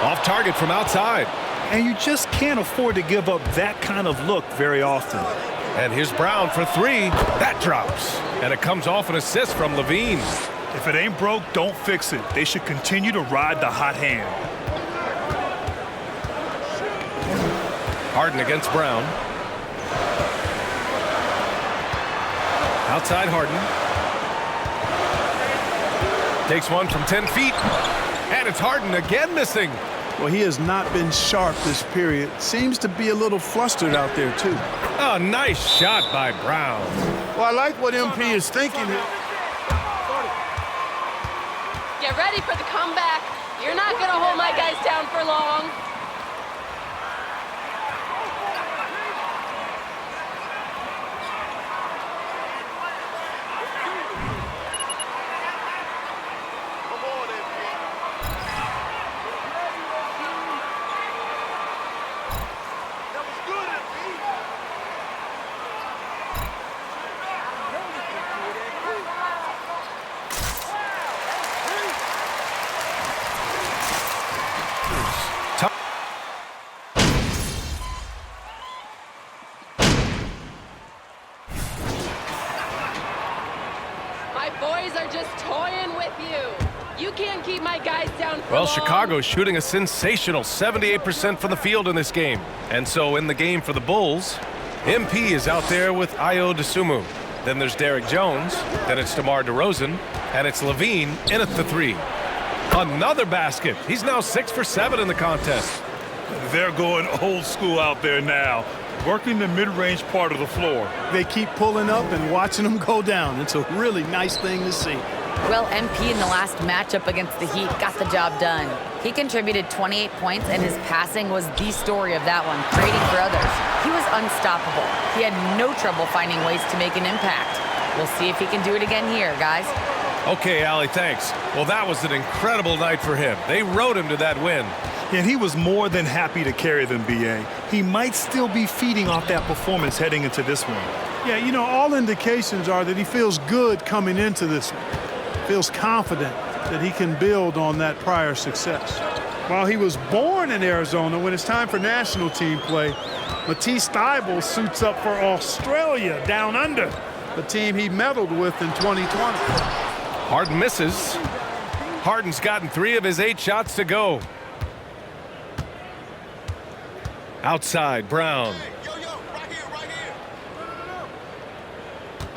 Off target from outside. And you just can't afford to give up that kind of look very often. And here's Brown for three. That drops. And it comes off an assist from Levine. If it ain't broke, don't fix it. They should continue to ride the hot hand. Harden against Brown. Outside Harden. Takes one from 10 feet. And it's Harden again missing. Well, he has not been sharp this period. Seems to be a little flustered out there, too. A nice shot by Brown. Well, I like what MP is thinking. Get ready for the comeback. You're not going to hold my guys down for long. Well, Chicago's shooting a sensational 78% from the field in this game. And so in the game for the Bulls, MP is out there with Ayo Dosunmu. Then there's Derek Jones. Then it's DeMar DeRozan. And it's Levine in at the three. Another basket. He's now 6 for 7 in the contest. They're going old school out there now, working the mid-range part of the floor. They keep pulling up and watching them go down. It's a really nice thing to see. Well, MP in the last matchup against the Heat got the job done. He contributed 28 points, and his passing was the story of that one, creating for others. He was unstoppable. He had no trouble finding ways to make an impact. We'll see if he can do it again here, guys. Okay, Allie, thanks. Well, that was an incredible night for him. They rode him to that win. And he was more than happy to carry them, B.A. He might still be feeding off that performance heading into this one. Yeah, you know, all indications are that he feels good coming into this one. Feels confident that he can build on that prior success. While he was born in Arizona, when it's time for national team play, Matisse Thybulle suits up for Australia down under, the team he medaled with in 2020. Harden misses. Harden's gotten 3 of his 8 shots to go. Outside, Brown.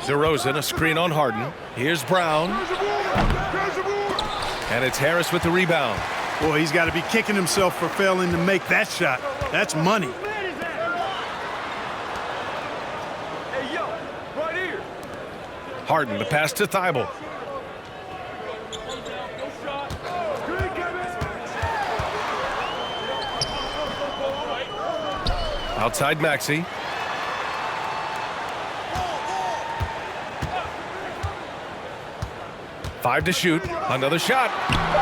DeRozan, a screen on Harden. Here's Brown. And it's Harris with the rebound. Boy, he's got to be kicking himself for failing to make that shot. That's money. Harden, the pass to Thybulle. Outside Maxey. Five to shoot. Another shot.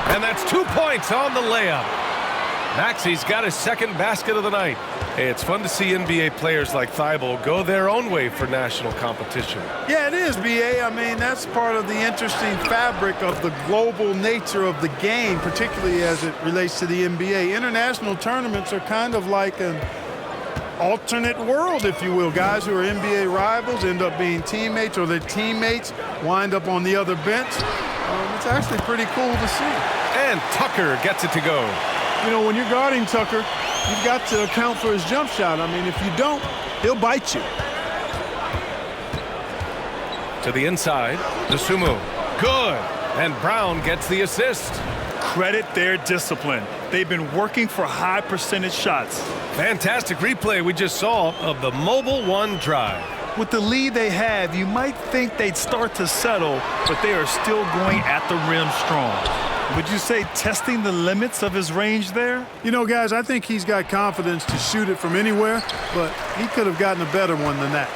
And that's 2 points on the layup. Maxey's got his second basket of the night. Hey, it's fun to see NBA players like Thybulle go their own way for national competition. Yeah, it is, B.A. I mean, that's part of the interesting fabric of the global nature of the game, particularly as it relates to the NBA. International tournaments are kind of like an alternate world, if you will. Guys who are NBA rivals end up being teammates, or their teammates wind up on the other bench. It's actually pretty cool to see. And Tucker gets it to go. You know, when you're guarding Tucker, you've got to account for his jump shot. I mean, if you don't, he'll bite you. To the inside, Dosunmu. Good. And Brown gets the assist. Credit their discipline. They've been working for high percentage shots. Fantastic replay we just saw of the Mobile One drive. With the lead they have, you might think they'd start to settle, but they are still going at the rim strong. Would you say testing the limits of his range there? You know, guys, I think he's got confidence to shoot it from anywhere, but he could have gotten a better one than that.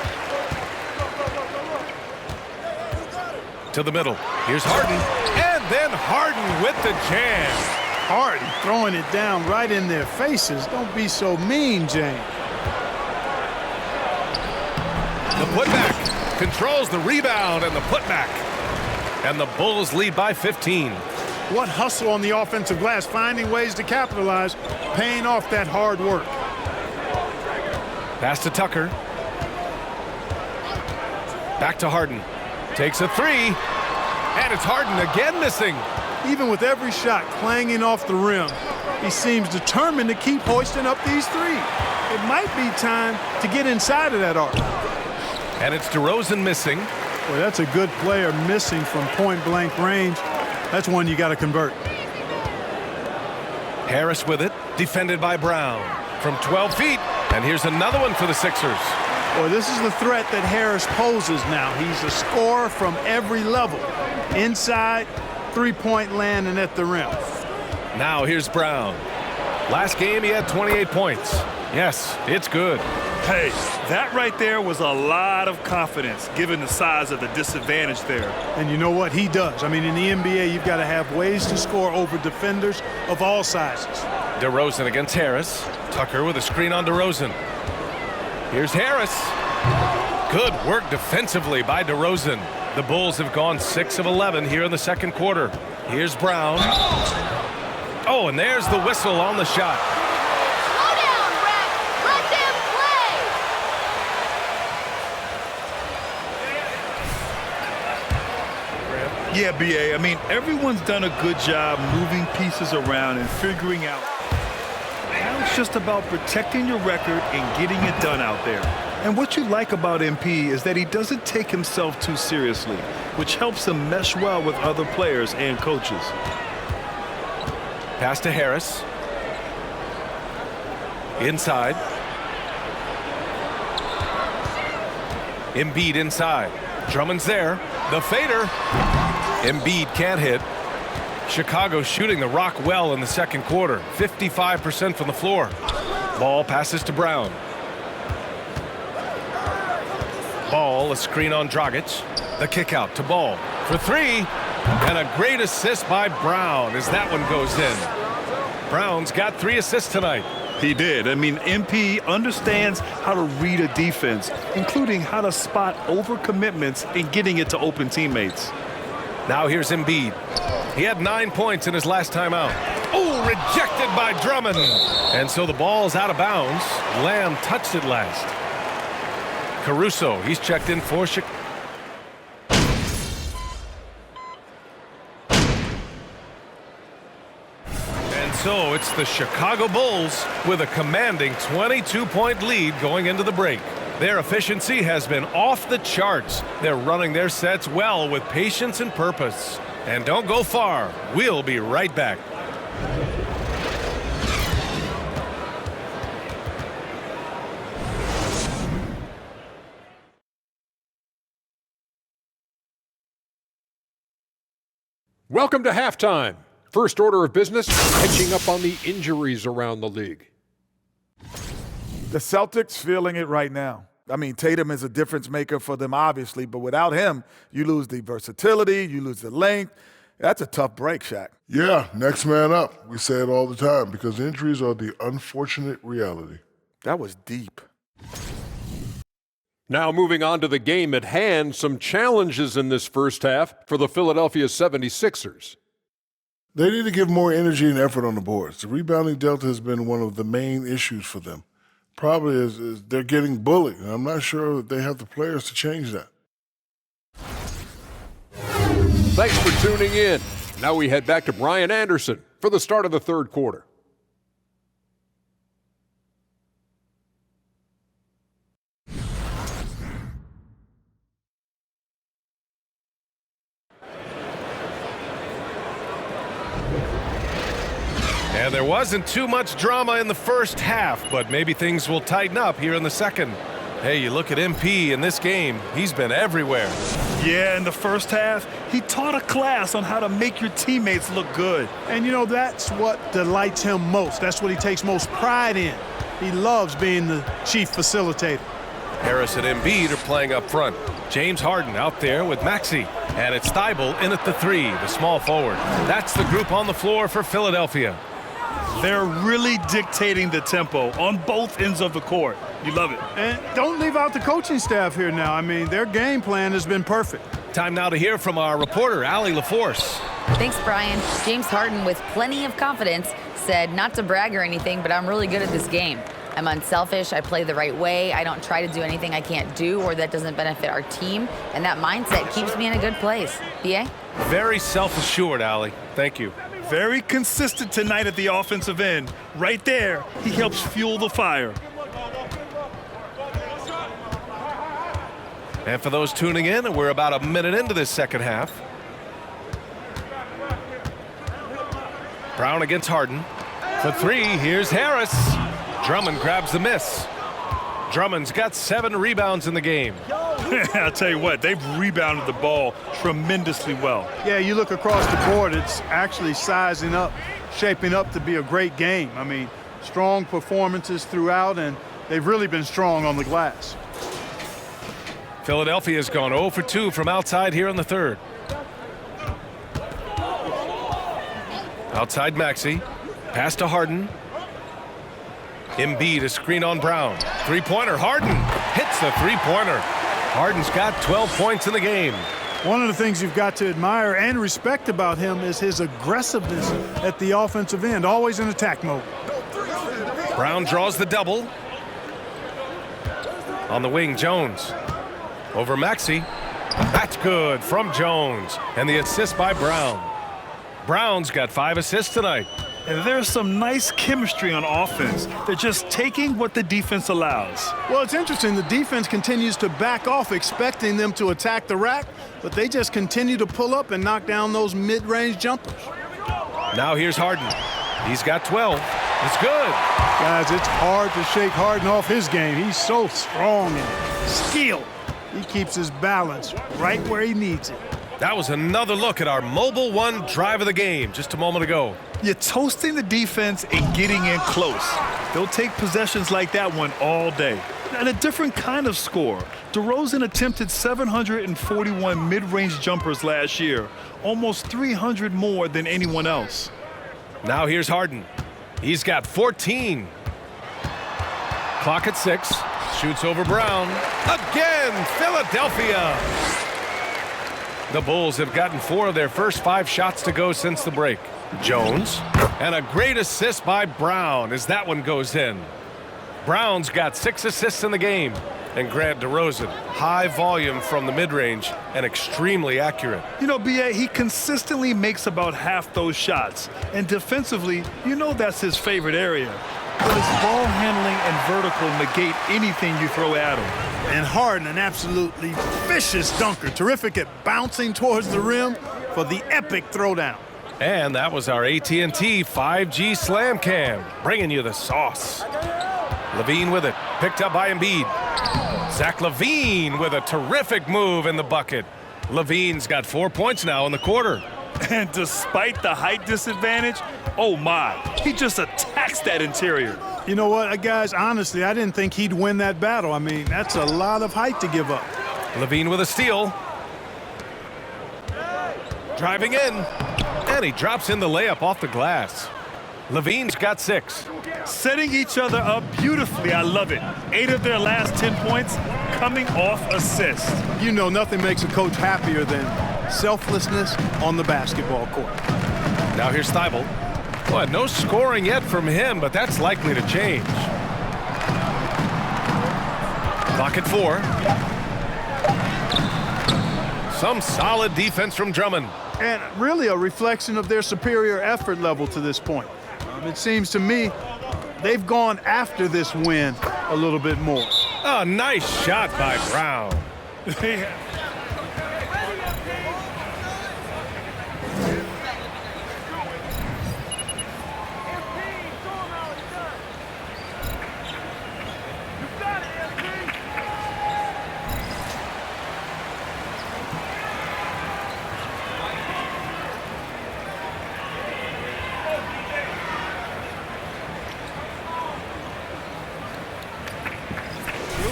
To the middle. Here's Harden. And then Harden with the jam. Harden throwing it down right in their faces. Don't be so mean, James. The putback. Controls the rebound and the putback. And the Bulls lead by 15. What hustle on the offensive glass, finding ways to capitalize, paying off that hard work. Pass to Tucker. Back to Harden. Takes a three. And it's Harden again missing. Even with every shot clanging off the rim, he seems determined to keep hoisting up these threes. It might be time to get inside of that arc. And it's DeRozan missing. Boy, that's a good player missing from point-blank range. That's one you got to convert. Harris with it, defended by Brown from 12 feet. And here's another one for the Sixers. Boy, this is the threat that Harris poses now. He's a scorer from every level. Inside, three-point land, and at the rim. Now here's Brown. Last game he had 28 points. Yes, it's good. Hey, that right there was a lot of confidence given the size of the disadvantage there. And you know what? He does. I mean, in the NBA, you've got to have ways to score over defenders of all sizes. DeRozan against Harris. Tucker with a screen on DeRozan. Here's Harris. Good work defensively by DeRozan. The Bulls have gone 6 of 11 here in the second quarter. Here's Brown. Oh, and there's the whistle on the shot. Slow down, Brett. Let them play. Yeah, BA, I mean, everyone's done a good job moving pieces around and figuring out. Now it's just about protecting your record and getting it done out there. And what you like about MP is that he doesn't take himself too seriously, which helps him mesh well with other players and coaches. Pass to Harris. Inside. Embiid inside. Drummond's there. The fader. Embiid can't hit. Chicago shooting the rock well in the second quarter. 55% from the floor. Ball passes to Brown. Ball, a screen on Dragic. The kick out to Ball for three. And a great assist by Brown as that one goes in. Brown's got 3 assists tonight. He did. I mean, MP understands how to read a defense, including how to spot overcommitments and getting it to open teammates. Now here's Embiid. He had 9 points in his last time out. Oh, rejected by Drummond. And so the ball's out of bounds. Lamb touched it last. Caruso, he's checked in for Chicago. And so it's the Chicago Bulls with a commanding 22-point lead going into the break. Their efficiency has been off the charts. They're running their sets well with patience and purpose. And don't go far. We'll be right back. Welcome to halftime. First order of business, catching up on the injuries around the league. The Celtics feeling it right now. I mean, Tatum is a difference maker for them, obviously, but without him, you lose the versatility, you lose the length. That's a tough break, Shaq. Yeah, next man up. We say it all the time because injuries are the unfortunate reality. That was deep. Now moving on to the game at hand, some challenges in this first half for the Philadelphia 76ers. They need to give more energy and effort on the boards. The rebounding delta has been one of the main issues for them. Probably is they're getting bullied, and I'm not sure that they have the players to change that. Thanks for tuning in. Now we head back to Brian Anderson for the start of the third quarter. And there wasn't too much drama in the first half, but maybe things will tighten up here in the second. Hey, you look at MP in this game, he's been everywhere. Yeah, in the first half, he taught a class on how to make your teammates look good. And, you know, that's what delights him most. That's what he takes most pride in. He loves being the chief facilitator. Harris and Embiid are playing up front. James Harden out there with Maxey. And it's Thibault in at the three, the small forward. That's the group on the floor for Philadelphia. They're really dictating the tempo on both ends of the court. You love it. And don't leave out the coaching staff here now. I mean, their game plan has been perfect. Time now to hear from our reporter, Allie LaForce. Thanks, Brian. James Harden, with plenty of confidence, said not to brag or anything, but I'm really good at this game. I'm unselfish, I play the right way, I don't try to do anything I can't do or that doesn't benefit our team, and that mindset keeps me in a good place. B.A.? Very self-assured, Allie. Thank you. Very consistent tonight at the offensive end. Right there, he helps fuel the fire. And for those tuning in, we're about a minute into this second half. Brown against Harden. For three, here's Harris. Drummond grabs the miss. Drummond's got 7 rebounds in the game. I'll tell you what, they've rebounded the ball tremendously well. Yeah, you look across the board, it's actually sizing up, shaping up to be a great game. I mean, strong performances throughout, and they've really been strong on the glass. Philadelphia's gone 0 for 2 from outside here in the third. Outside Maxey. Pass to Harden. Embiid, a screen on Brown. Three-pointer. Harden hits the three-pointer. Harden's got 12 points in the game. One of the things you've got to admire and respect about him is his aggressiveness at the offensive end, always in attack mode. Brown draws the double. On the wing, Jones. Over Maxey. That's good from Jones. And the assist by Brown. Brown's got 5 assists tonight. And there's some nice chemistry on offense. They're just taking what the defense allows. Well, it's interesting. The defense continues to back off, expecting them to attack the rack, but they just continue to pull up and knock down those mid-range jumpers. Now here's Harden. He's got 12. It's good. Guys, it's hard to shake Harden off his game. He's so strong and skilled. He keeps his balance right where he needs it. That was another look at our Mobile One drive of the game just a moment ago. You're toasting the defense and getting in close. They'll take possessions like that one all day. And a different kind of score. DeRozan attempted 741 mid-range jumpers last year, almost 300 more than anyone else. Now here's Harden. He's got 14. Clock at 6. Shoots over Brown. Again, Philadelphia. The Bulls have gotten 4 of their first 5 shots to go since the break. Jones, and a great assist by Brown as that one goes in. Brown's got 6 assists in the game. And Grant DeRozan, high volume from the mid-range and extremely accurate. You know, B.A., he consistently makes about half those shots. And defensively, you know that's his favorite area. But his ball handling and vertical negate anything you throw at him. And Harden, an absolutely vicious dunker. Terrific at bouncing towards the rim for the epic throwdown. And that was our AT&T 5G Slam Cam, bringing you the sauce. Levine with it, picked up by Embiid. Zach LaVine with a terrific move in the bucket. Levine's got 4 points now in the quarter. And despite the height disadvantage, oh my, he just attacks that interior. You know what, guys, honestly, I didn't think he'd win that battle. I mean, that's a lot of height to give up. Levine with a steal. Driving in. And he drops in the layup off the glass. Levine's got 6. Setting each other up beautifully. I love it. 8 of their last 10 points coming off assists. You know, nothing makes a coach happier than selflessness on the basketball court. Now here's Thibault. Well, no scoring yet from him, but that's likely to change. Clock at 4. Some solid defense from Drummond. And really a reflection of their superior effort level to this point. It seems to me they've gone after this win a little bit more. A nice shot by Brown.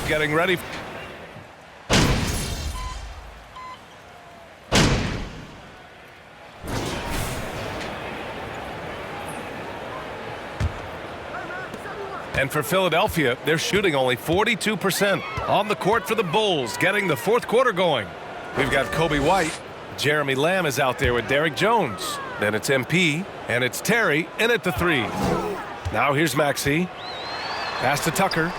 Getting ready. And for Philadelphia, they're shooting only 42%. On the court for the Bulls, getting the fourth quarter going. We've got Kobe White. Jeremy Lamb is out there with Derrick Jones. Then it's MP, and it's Terry in at the 3. Now here's Maxey. Pass to Tucker.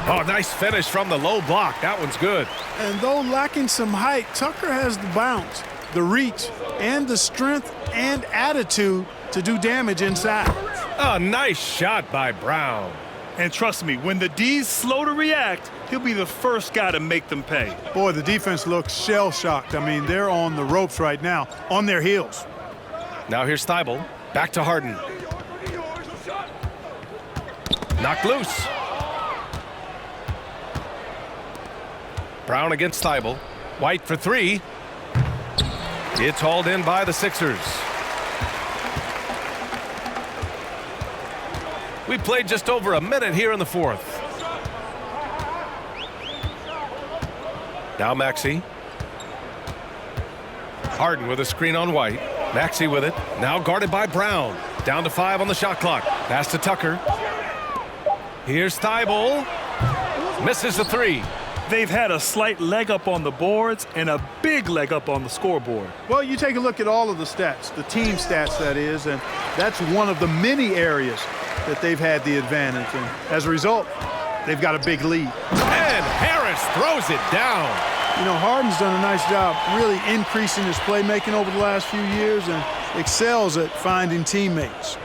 Oh, nice finish from the low block. That one's good. And though lacking some height, Tucker has the bounce, the reach, and the strength and attitude to do damage inside. A nice shot by Brown. And trust me, when the D's slow to react, he'll be the first guy to make them pay. Boy, the defense looks shell-shocked. I mean, they're on the ropes right now, on their heels. Now here's Thibault. Back to Harden. Knocked loose. Brown against Thibault. White for 3. It's hauled in by the Sixers. We played just over a minute here in the fourth. Now Maxey. Harden with a screen on White. Maxey with it. Now guarded by Brown. Down to 5 on the shot clock. Pass to Tucker. Here's Thibault. Misses the 3. They've had a slight leg up on the boards and a big leg up on the scoreboard. Well, you take a look at all of the stats, the team stats that is, and that's one of the many areas that they've had the advantage. And as a result, they've got a big lead. And Harris throws it down. You know, Harden's done a nice job really increasing his playmaking over the last few years and excels at finding teammates.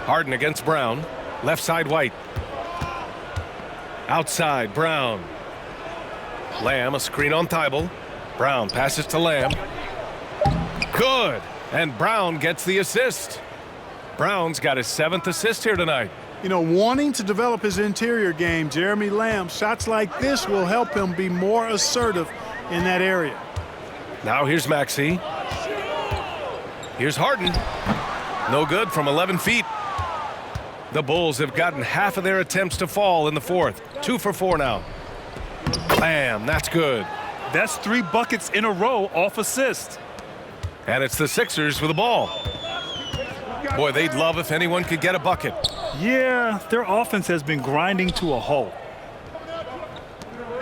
Harden against Brown. Left side White. Outside Brown. Lamb, a screen on Thibault. Brown passes to Lamb. Good. And Brown gets the assist. Brown's got his 7th assist here tonight. You know, wanting to develop his interior game, Jeremy Lamb, shots like this will help him be more assertive in that area. Now here's Maxey. Here's Harden. No good from 11 feet. The Bulls have gotten half of their attempts to fall in the fourth. 2 for 4 now. Bam, that's good. That's 3 buckets in a row off assist. And it's the Sixers with the ball. Boy, they'd love if anyone could get a bucket. Yeah, their offense has been grinding to a halt.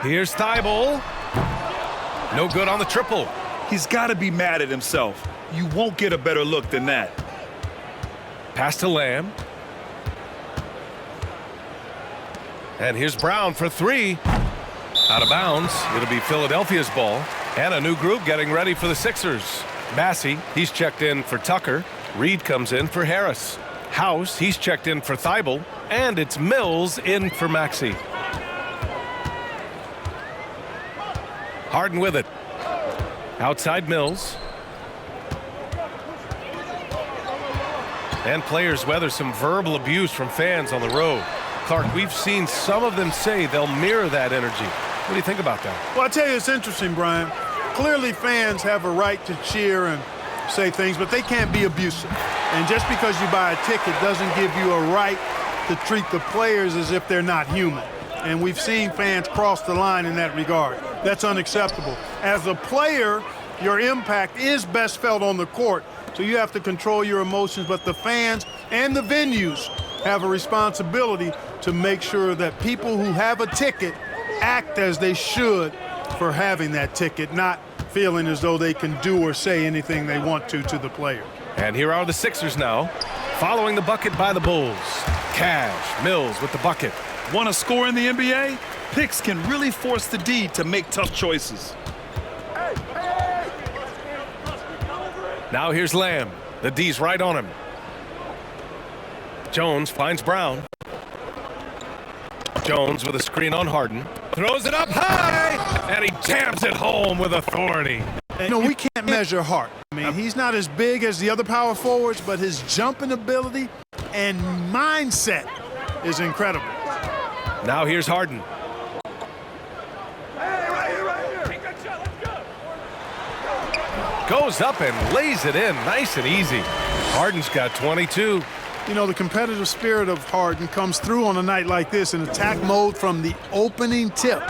Here's Thibault. No good on the triple. He's got to be mad at himself. You won't get a better look than that. Pass to Lamb. And here's Brown for 3. Out of bounds. It'll be Philadelphia's ball. And a new group getting ready for the Sixers. Massey, he's checked in for Tucker. Reed comes in for Harris. House, he's checked in for Thibault. And it's Mills in for Maxey. Harden with it. Outside Mills. And players weather some verbal abuse from fans on the road. Clark, we've seen some of them say they'll mirror that energy. What do you think about that? Well, I tell you, it's interesting, Brian. Clearly, fans have a right to cheer and say things, but they can't be abusive. And just because you buy a ticket doesn't give you a right to treat the players as if they're not human. And we've seen fans cross the line in that regard. That's unacceptable. As a player, your impact is best felt on the court, so you have to control your emotions, but the fans and the venues have a responsibility to make sure that people who have a ticket act as they should for having that ticket, not feeling as though they can do or say anything they want to the player. And here are the Sixers now, following the bucket by the Bulls. Cash, Mills with the bucket. Want to score in the NBA? Picks can really force the D to make tough choices. Now here's Lamb. The D's right on him. Jones finds Brown. Jones with a screen on Harden. Throws it up high, and he jams it home with authority. You know, we can't measure Hart. I mean, he's not as big as the other power forwards, but his jumping ability and mindset is incredible. Now here's Harden. Goes up and lays it in nice and easy. Harden's got 22. You know, the competitive spirit of Harden comes through on a night like this in attack mode from the opening tip.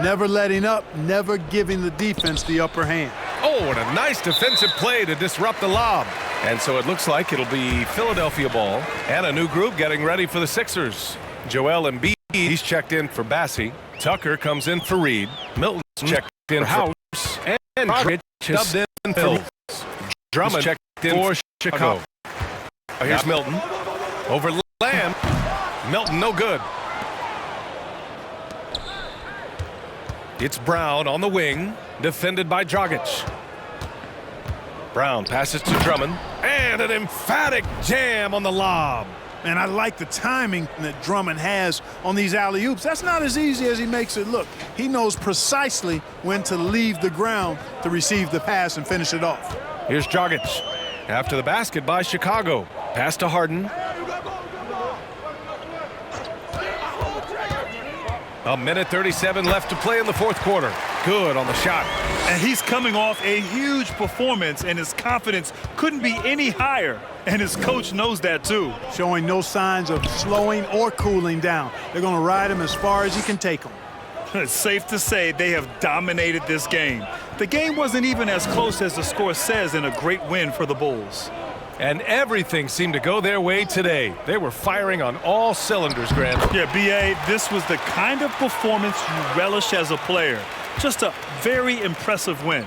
Never letting up, never giving the defense the upper hand. Oh, Oh, and a nice defensive play to disrupt the lob. And so it looks like it'll be Philadelphia ball and a new group getting ready for the Sixers. Joel Embiid, he's checked in for Bassey. Tucker comes in for Reed. Milton's checked in for House. And Dragic dubbed in for Mills. Drummond checked in for Chicago. Here's Milton. Over Lamb. Milton, no good. It's Brown on the wing, defended by Dragic. Brown passes to Drummond, and an emphatic jam on the lob. And I like the timing that Drummond has on these alley-oops. That's not as easy as he makes it look. He knows precisely when to leave the ground to receive the pass and finish it off. Here's Dragic. After the basket by Chicago. Pass to Harden. A minute 37 left to play in the fourth quarter. Good on the shot. And he's coming off a huge performance, and his confidence couldn't be any higher. And his coach knows that too. Showing no signs of slowing or cooling down. They're going to ride him as far as he can take him. It's safe to say they have dominated this game. The game wasn't even as close as the score says in a great win for the Bulls. And everything seemed to go their way today. They were firing on all cylinders, Grant. Yeah, B.A., this was the kind of performance you relish as a player. Just a very impressive win.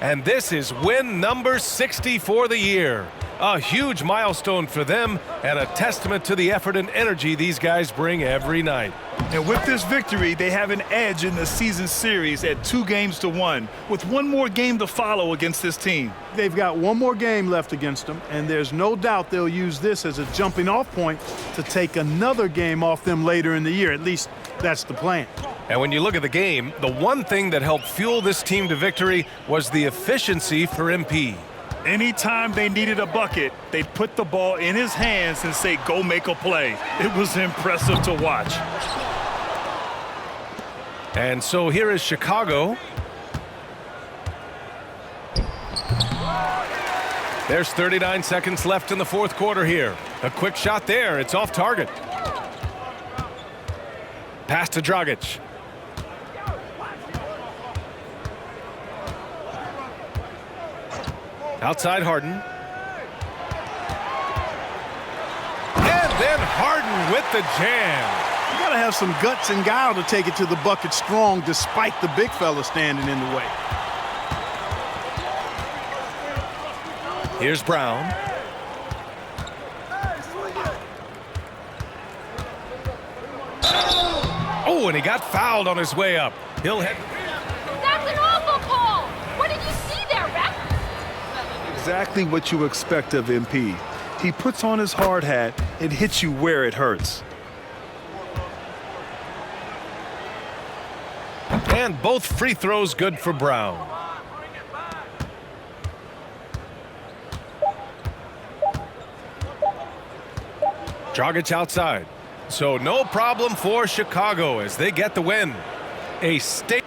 And this is win number 60 for the year. A huge milestone for them and a testament to the effort and energy these guys bring every night. And with this victory, they have an edge in the season series at 2-1, with one more game to follow against this team. They've got one more game left against them, and there's no doubt they'll use this as a jumping-off point to take another game off them later in the year. At least that's the plan. And when you look at the game, the one thing that helped fuel this team to victory was the efficiency for MP. Anytime they needed a bucket, they'd put the ball in his hands and say, go make a play. It was impressive to watch. And so here is Chicago. There's 39 seconds left in the fourth quarter here. A quick shot there. It's off target. Pass to Dragic. Outside Harden. And then Harden with the jam. You got to have some guts and guile to take it to the bucket strong despite the big fella standing in the way. Here's Brown. Oh, and he got fouled on his way up. He'll head. That's an awful call. What did you see there, ref? Exactly what you expect of MP. He puts on his hard hat and hits you where it hurts. And both free throws good for Brown. Dragic outside. So no problem for Chicago as they get the win. A state